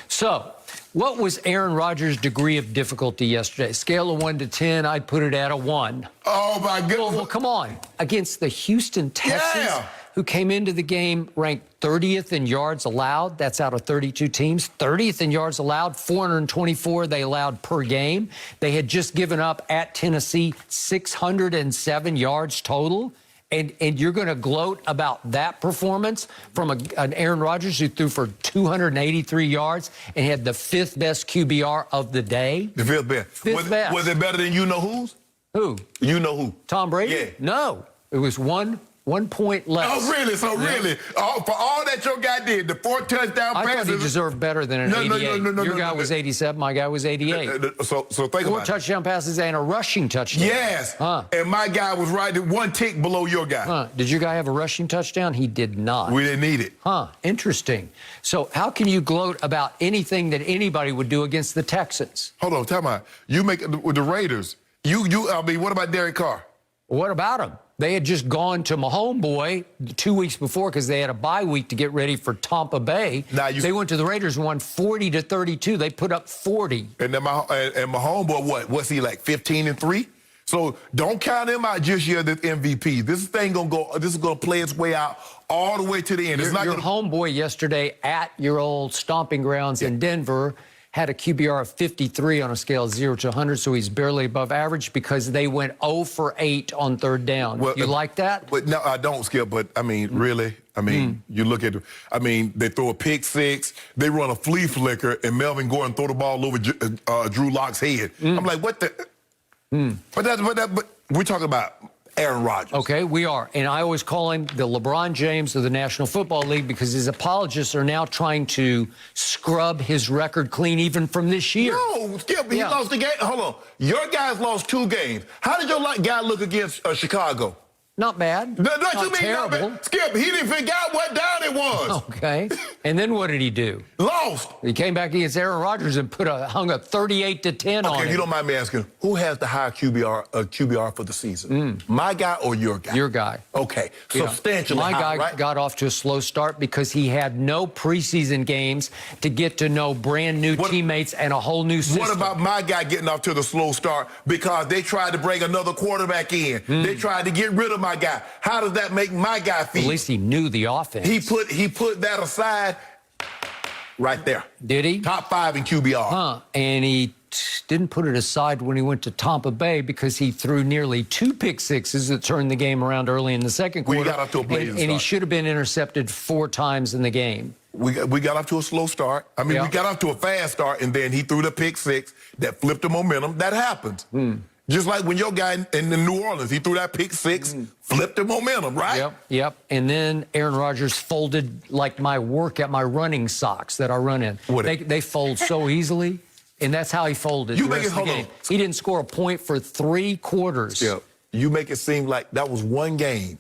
So, what was Aaron Rodgers' degree of difficulty yesterday? Scale of 1 to 10, I'd put it at a 1. Oh, my goodness. Well, come on. Against the Houston Texans, who came into the game ranked 30th in yards allowed. That's out of 32 teams. 30th in yards allowed, 424 they allowed per game. They had just given up at Tennessee 607 yards total. And you're going to gloat about that performance from an Aaron Rodgers who threw for 283 yards and had the 5th best QBR of the day? The 5th best. 5th best. Was it better than you-know-whose? Who? You-know-who. Tom Brady? Yeah. No. It was 1 point less. Oh, really? So, really? For all that your guy did, the 4 touchdown passes. I thought he deserved better than an 88. Your guy was 87, my guy was 88. So think about it. 4 touchdown passes and a rushing touchdown. Yes. And my guy was right at 1 tick below your guy. Did your guy have a rushing touchdown? He did not. We didn't need it. Interesting. So how can you gloat about anything that anybody would do against the Texans? Hold on, time out. You make with the Raiders. I mean, what about Derek Carr? What about him? They had just gone to my homeboy 2 weeks before because they had a bye week to get ready for Tampa Bay. They went to the Raiders and won 40-32. They put up 40. And then my homeboy, what's he like, 15-3? So don't count him out just yet as MVP. This is gonna play its way out all the way to the end. Your homeboy yesterday at your old stomping grounds in Denver had a QBR of 53 on a scale of 0 to 100, so he's barely above average because they went 0 for 8 on third down. Well, you like that? But no, I don't, Skip. But I mean, really, I mean, you look at, they throw a pick six, they run a flea flicker, and Melvin Gordon throw the ball over Drew Lock's head. I'm like, what the? But we're talking about Aaron Rodgers. Okay, we are. And I always call him the LeBron James of the National Football League because his apologists are now trying to scrub his record clean even from this year. No, Skip, he lost the game. Hold on. Your guys lost 2 games. How did your guy look against Chicago? Not bad. Not terrible. Skip, he didn't figure out what down it was. Okay. And then what did he do? Lost. He came back against Aaron Rodgers and hung a 38-10 on him. Okay, if you don't mind me asking, who has the higher QBR for the season? My guy or your guy? Your guy. Okay, substantially My high, guy right? got off to a slow start because he had no preseason games to get to know brand new teammates and a whole new system. What about my guy getting off to the slow start because they tried to bring another quarterback in? They tried to get rid of my guy. How does that make my guy feel? At least he knew the offense. He put that aside right there. Did he? Top 5 in QBR. And he didn't put it aside when he went to Tampa Bay because he threw nearly 2 pick sixes that turned the game around early in the second quarter. We got off to a blazing start. And he should have been intercepted 4 times in the game. We got off to a slow start. We got off to a fast start, and then he threw the pick six that flipped the momentum. That happens. Just like when your guy in New Orleans, he threw that pick six, flipped the momentum, right? Yep. And then Aaron Rodgers folded like my work at my running socks that I run in. They fold so easily, and that's how he folded the rest of the game. He didn't score a point for 3 quarters. Yeah. You make it seem like that was one game.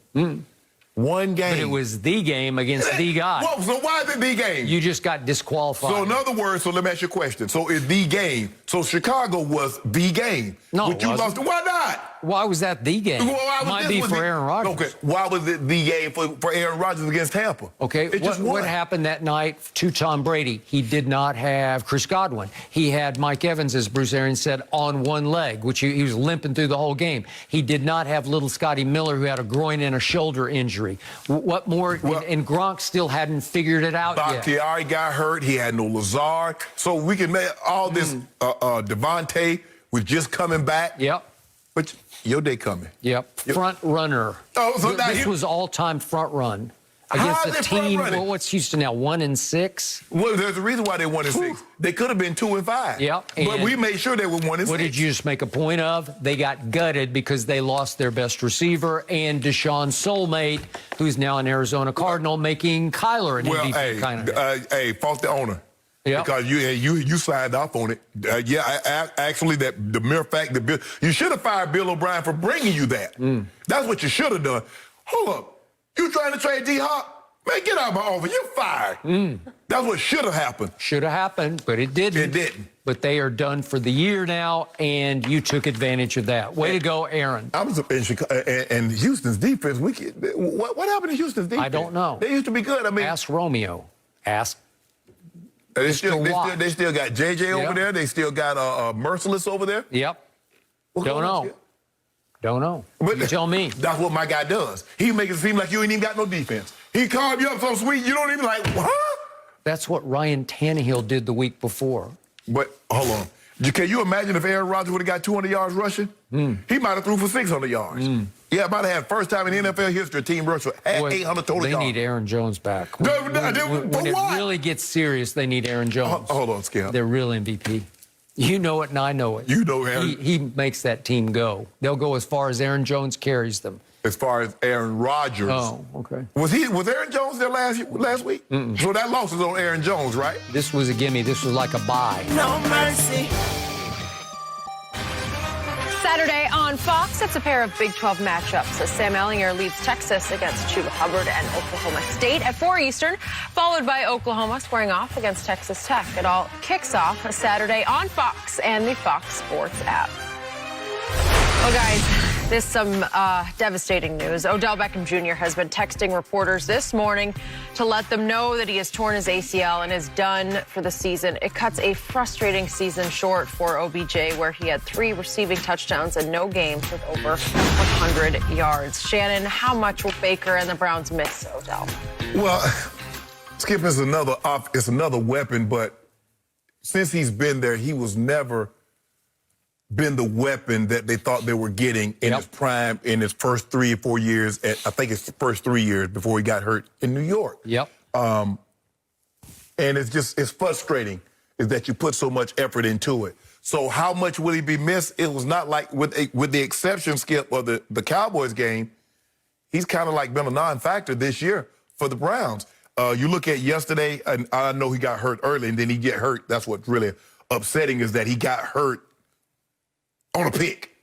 One game. But it was the game against the guy. Well, so why is it the game? You just got disqualified. So in other words, let me ask you a question. So it's the game. So Chicago was the game. No, but you lost. Why not? Why was that the game? Well, Might be for Aaron Rodgers. Okay, why was it the game for Aaron Rodgers against Tampa? Okay, what happened that night to Tom Brady? He did not have Chris Godwin. He had Mike Evans, as Bruce Arians said, on one leg, which he was limping through the whole game. He did not have little Scotty Miller, who had a groin and a shoulder injury. What more? And Gronk still hadn't figured it out yet. Bakhtiari got hurt. He had no Lazard. So we can make all this. Devontae was just coming back. Yep. But your day coming. Yep. Front runner. Oh, so this was all-time front run against a team. Well, what's Houston now? 1-6. Well, there's a reason why they 1-6. They could have been 2-5. Yep. But we made sure they were 1-6. What did you just make a point of? They got gutted because they lost their best receiver and Deshaun's soulmate, who's now an Arizona Cardinal, making Kyler an MVP kind of. Hey, fault the owner. Yeah. Because you signed off on it. Actually, the mere fact that you should have fired Bill O'Brien for bringing you that. That's what you should have done. Hold up. You trying to trade D-Hop? Man, get out of my office. You're fired. That's what should have happened. Should have happened, but it didn't. It didn't. But they are done for the year now, and you took advantage of that. Way to go, Aaron. I was in Chicago, and Houston's defense. What happened to Houston's defense? I don't know. They used to be good. Ask Romeo. Ask. They still got JJ over there. They still got Merciless over there. Yep. Don't know. But you tell me. That's what my guy does. He makes it seem like you ain't even got no defense. He carved you up so sweet, you don't even like, what? That's what Ryan Tannehill did the week before. But, hold on. Can you imagine if Aaron Rodgers would have got 200 yards rushing? He might have threw for 600 yards. Yeah, might have had first time in NFL history a team rusher had 800 total yards. They need Aaron Jones back. When it really gets serious, they need Aaron Jones. Hold on, Skip. They're real MVP. You know it and I know it. You know Aaron. He makes that team go. They'll go as far as Aaron Jones carries them. As far as Aaron Rodgers. Oh, okay. Was Aaron Jones there last week? So that loss was on Aaron Jones, right? This was a gimme. This was like a bye. No mercy. Saturday on Fox, it's a pair of Big 12 matchups as Sam Ehlinger leads Texas against Chuba Hubbard and Oklahoma State at 4 Eastern, followed by Oklahoma squaring off against Texas Tech. It all kicks off a Saturday on Fox and the Fox Sports app. Well, guys, This is some devastating news. Odell Beckham Jr. has been texting reporters this morning to let them know that he has torn his ACL and is done for the season. It cuts a frustrating season short for OBJ, where he had 3 receiving touchdowns and no games with over 100 yards. Shannon, how much will Baker and the Browns miss Odell? Well, Skip is another weapon, but since he's been there, he was never been the weapon that they thought they were getting in his prime in his first 3 or 4 years. I think it's the first 3 years before he got hurt in New York. And it's frustrating is that you put so much effort into it. So how much will he be missed? It was not like, with the exception, Skip, of the Cowboys game, he's kind of like been a non-factor this year for the Browns. You look at yesterday, and I know he got hurt early, and then he get hurt. That's what's really upsetting, is that he got hurt on a pick.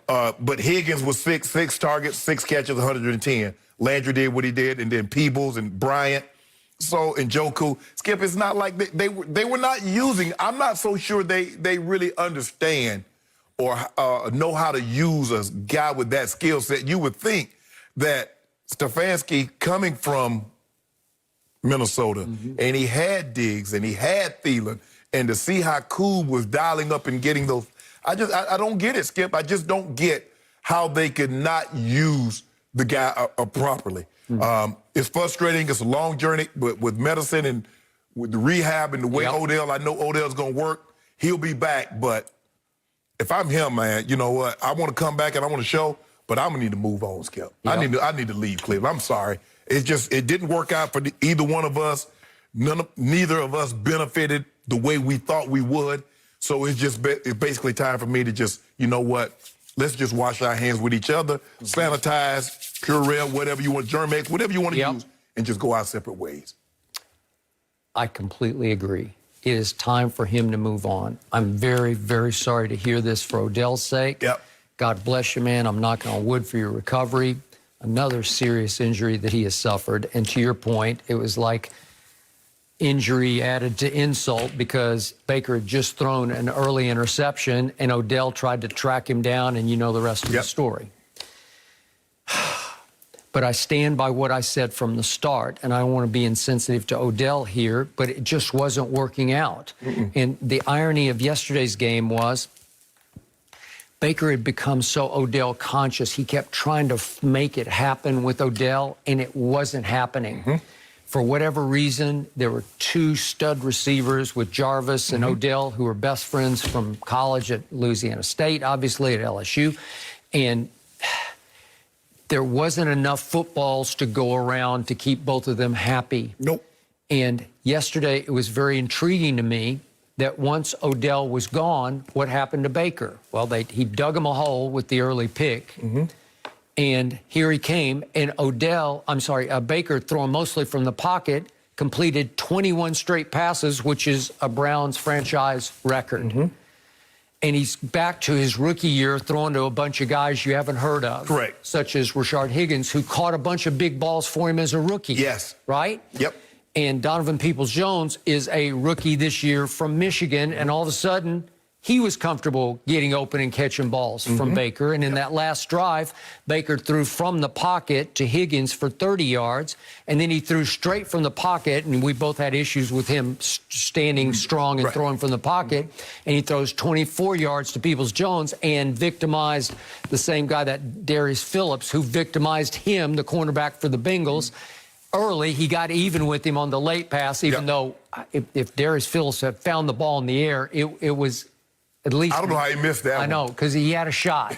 But Higgins was 6 targets, 6 catches, 110. Landry did what he did, and then Peebles and Bryant. And Njoku. Skip, it's not like they were not using. I'm not so sure they really understand or know how to use a guy with that skill set. You would think that Stefanski, coming from Minnesota, and he had Diggs and he had Thielen, and to see how Koob was dialing up and getting those, I don't get it, Skip. I just don't get how they could not use the guy properly. It's frustrating. It's a long journey, but with medicine and with the rehab and the way Odell, I know Odell's going to work. He'll be back, but if I'm him, man, you know what? I want to come back and I want to show, but I'm going to need to move on, Skip. I need to leave Cleveland. I'm sorry. It didn't work out for either one of us. Neither of us benefited the way we thought we would. So it's basically time for me to just, you know what? Let's just wash our hands with each other, sanitize, Purell, whatever you want, Germex, whatever you want to use, and just go our separate ways. I completely agree. It is time for him to move on. I'm very, very sorry to hear this for Odell's sake. God bless you, man. I'm knocking on wood for your recovery. Another serious injury that he has suffered. And to your point, it was like injury added to insult, because Baker had just thrown an early interception and Odell tried to track him down, and you know the rest of the story. But I stand by what I said from the start, and I don't want to be insensitive to Odell here, but it just wasn't working out. And the irony of yesterday's game was Baker had become so Odell conscious. He kept trying to make it happen with Odell, and it wasn't happening. For whatever reason, there were 2 stud receivers with Jarvis and Odell, who were best friends from college at Louisiana State, obviously at LSU. And there wasn't enough footballs to go around to keep both of them happy. And yesterday, it was very intriguing to me that once Odell was gone, what happened to Baker? Well, he dug him a hole with the early pick. And here he came, and Baker, throwing mostly from the pocket, completed 21 straight passes, which is a Browns franchise record. And he's back to his rookie year, throwing to a bunch of guys you haven't heard of. Such as Rashard Higgins, who caught a bunch of big balls for him as a rookie. Right? And Donovan Peoples-Jones is a rookie this year from Michigan, and all of a sudden, he was comfortable getting open and catching balls from Baker. And in that last drive, Baker threw from the pocket to Higgins for 30 yards. And then he threw straight from the pocket. And we both had issues with him standing strong and throwing from the pocket. And he throws 24 yards to Peoples-Jones and victimized the same guy, that Darius Phillips, who victimized him, the cornerback for the Bengals. Early, he got even with him on the late pass, even though if Darius Phillips had found the ball in the air, it was... At least I don't know how he missed that one. I know, because he had a shot.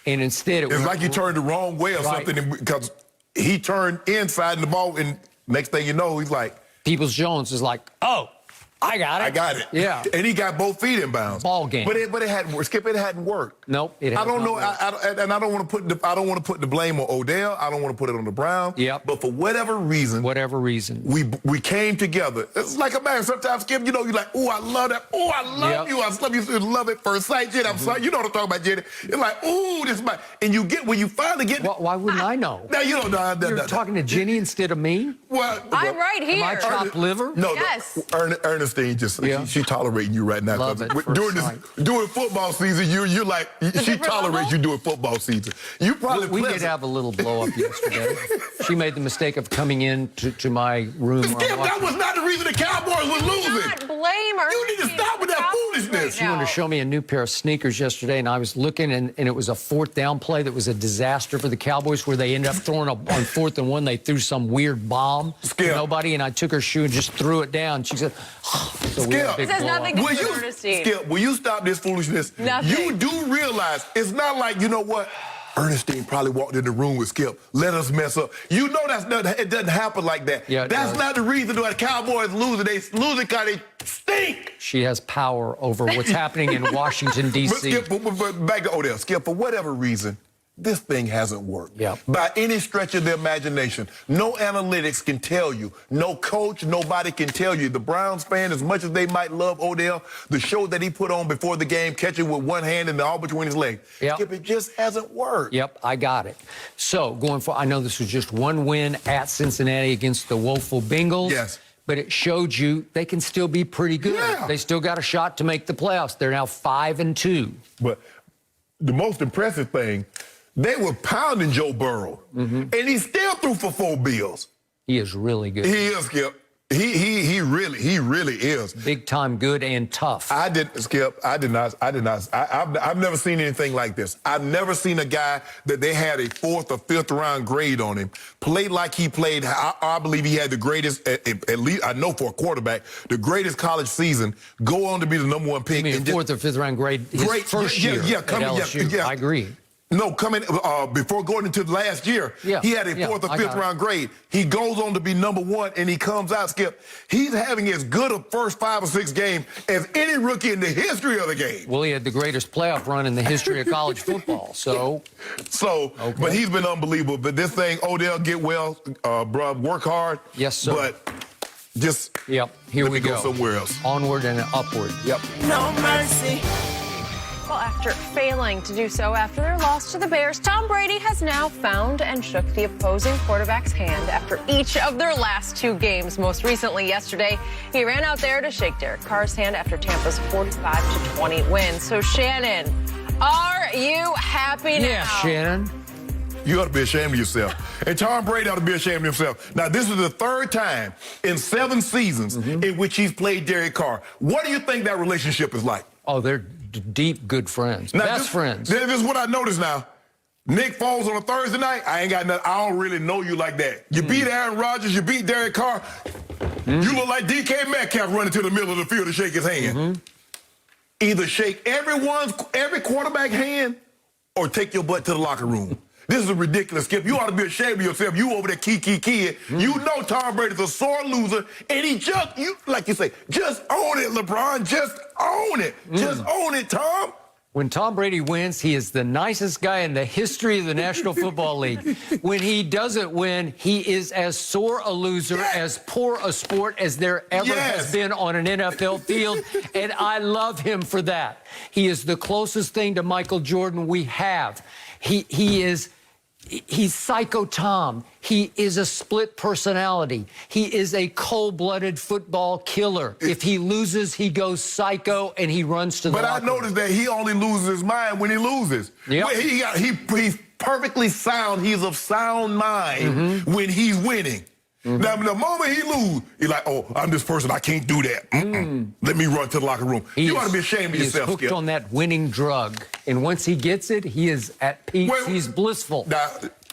And instead it was... It's like he turned the wrong way or something, because he turned inside and the ball, and next thing you know, he's like... Peoples-Jones is like, oh, I got it. I got it. Yeah. And he got both feet in bounds. Ball game. But it hadn't worked. Skip, it hadn't worked. Nope, it hadn't. I don't know, and I don't want to put the blame on Odell. I don't want to put it on the Browns. But for whatever reason, we came together. It's like a man. Sometimes, Skip, you know, you're like, oh, I love that. Oh, I love you. I love you. Love it first sight, Jenny. I'm sorry. You know what I'm talking about, Jenny. It's like, ooh, this is my. And you get when you finally get. Why wouldn't I know? No, you don't know. You're talking to Jenny instead of me? I'm right here. Am I chopped liver? No, yes. Ernest. Ernestine she tolerating you right now. Love it. During football season, you're like, she tolerates you during football season. You probably we did have a little blow up yesterday. She made the mistake of coming in to my room. That was not the reason the Cowboys were losing. Not blame her. You need to stop with that foolishness. She wanted to show me a new pair of sneakers yesterday, and I was looking, and it was a 4th down play that was a disaster for the Cowboys, where they ended up throwing on 4th and 1. They threw some weird bomb to nobody, and I took her shoe and just threw it down. She said, so we had a big this has nothing to do with Ernestine. Skip, will you stop this foolishness? Nothing. You do realize it's not like, you know what? Ernestine probably walked in the room with Skip. Let us mess up. You know it doesn't happen like that. Yeah, that's not the reason why the Cowboys losing. They losing because they stink. She has power over what's happening in Washington, D.C. But back to Odell. Skip, for whatever reason, this thing hasn't worked. Yeah. By any stretch of the imagination. No analytics can tell you. No coach, nobody can tell you. The Browns fan, as much as they might love Odell, the show that he put on before the game, catching with one hand and all between his legs. Yep. Skip, it just hasn't worked. Yep, I got it. So, I know this was just one win at Cincinnati against the woeful Bengals. Yes. But it showed you they can still be pretty good. Yeah. They still got a shot to make the playoffs. They're now 5-2. But the most impressive thing, they were pounding Joe Burrow, and he still threw for 4 bills. He is really good. He is, Skip. He really is. Big time good and tough. I've never seen anything like this. I've never seen a guy that they had a 4th or 5th round grade on him, played like he played. I believe he had the greatest, at least I know for a quarterback, the greatest college season, go on to be the #1 pick. You mean 4th or 5th round grade his first year at LSU. I agree. No, coming before going into the last year, he had a 4th or 5th round grade. He goes on to be #1, and he comes out, Skip. He's having as good a first 5 or 6 games as any rookie in the history of the game. Well, he had the greatest playoff run in the history of college football. But he's been unbelievable. But this thing, Odell, get well, bruh, work hard. Yes, sir. But just here we go somewhere else. Onward and upward. Yep. No mercy. Well, after failing to do so after their loss to the Bears, Tom Brady has now found and shook the opposing quarterback's hand after each of their last 2 games. Most recently yesterday, he ran out there to shake Derek Carr's hand after Tampa's 45-20 win. So, Shannon, are you happy now? Yeah, Shannon. You ought to be ashamed of yourself. And Tom Brady ought to be ashamed of himself. Now, this is the 3rd time in 7 seasons in which he's played Derek Carr. What do you think that relationship is like? Oh, they're deep, good friends. Now, Best friends. This is what I noticed now. Nick Foles on a Thursday night, I don't really know you like that. You beat Aaron Rodgers, you beat Derek Carr. You look like DK Metcalf running to the middle of the field to shake his hand. Either shake every quarterback hand or take your butt to the locker room. This is a ridiculous, Skip. You ought to be ashamed of yourself. You over there kid. You know Tom Brady's a sore loser, and he like you say, just own it, LeBron. Just own it. Just own it, Tom. When Tom Brady wins, he is the nicest guy in the history of the National Football League. When he doesn't win, he is as sore a loser, as poor a sport as there ever has been on an NFL field, and I love him for that. He is the closest thing to Michael Jordan we have. He's Psycho Tom. He is a split personality. He is a cold-blooded football killer. If he loses, he goes psycho and he runs to the locker room. But I noticed that he only loses his mind when he loses. Yep. He's perfectly sound. He's of sound mind when he's winning. Now, the moment he loses, he's like, oh, I'm this person. I can't do that. Let me run to the locker room. You ought to be ashamed of yourself, Skip. He's hooked on that winning drug. And once he gets it, he is at peace. He's blissful.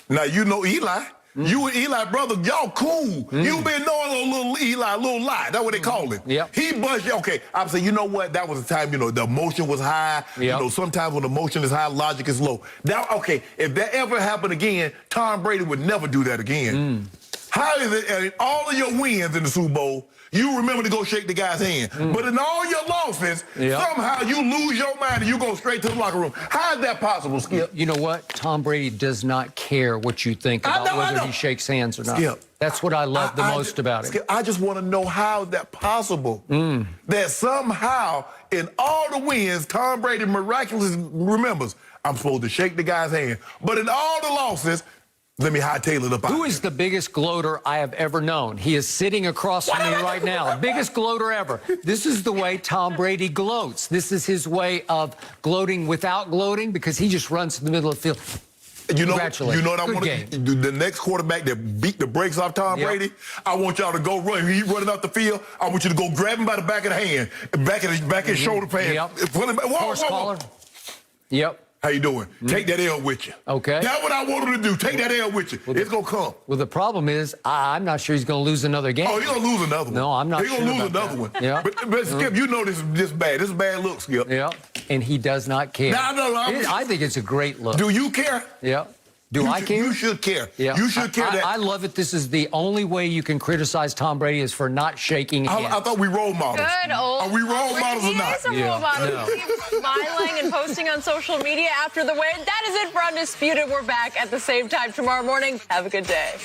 Now you know Eli. You and Eli, brother, y'all cool. You been knowing a little Eli, a little lie. That's what they call him. He buzzed you. Okay, I'm saying, you know what? That was the time, the emotion was high. Sometimes when emotion is high, logic is low. Now, okay, if that ever happened again, Tom Brady would never do that again. How is it in all of your wins in the Super Bowl, you remember to go shake the guy's hand? But in all your losses, somehow you lose your mind and you go straight to the locker room. How is that possible, Skip? You know what? Tom Brady does not care what you think about whether he shakes hands or not. Skip. That's what I love the most about it. Skip, I just want to know how is that possible? That somehow in all the wins, Tom Brady miraculously remembers, I'm supposed to shake the guy's hand. But in all the losses, Let me hightail it up. Who is the biggest gloater I have ever known? He is sitting across from me right now. Biggest gloater ever. This is the way Tom Brady gloats. This is his way of gloating without gloating because he just runs to the middle of the field. You know what I want to do? The next quarterback that beat the brakes off Tom Brady, I want y'all to go run. He's running out the field. I want you to go grab him by the back of the hand, back his shoulder pad. Put him back. Whoa. Yep. How you doing? Take that L with you. Okay. That's what I want him to do. Take that L with you. It's going to come. Well, the problem is, I'm not sure he's going to lose another game. Oh, he's going to lose another one. No, I'm not sure. He's going to lose another one. Yeah. But Skip, you know this is bad. This is bad look, Skip. Yeah. And he does not care. No. I think it's a great look. Do you care? Yeah. Do I care? You should care. Yeah. You should care. I love it. This is the only way you can criticize Tom Brady is for not shaking hands. I thought we role models. Good old. Are we role models or not? He is a role model. He's smiling and posting on social media after the win. That is it for Undisputed. We're back at the same time tomorrow morning. Have a good day.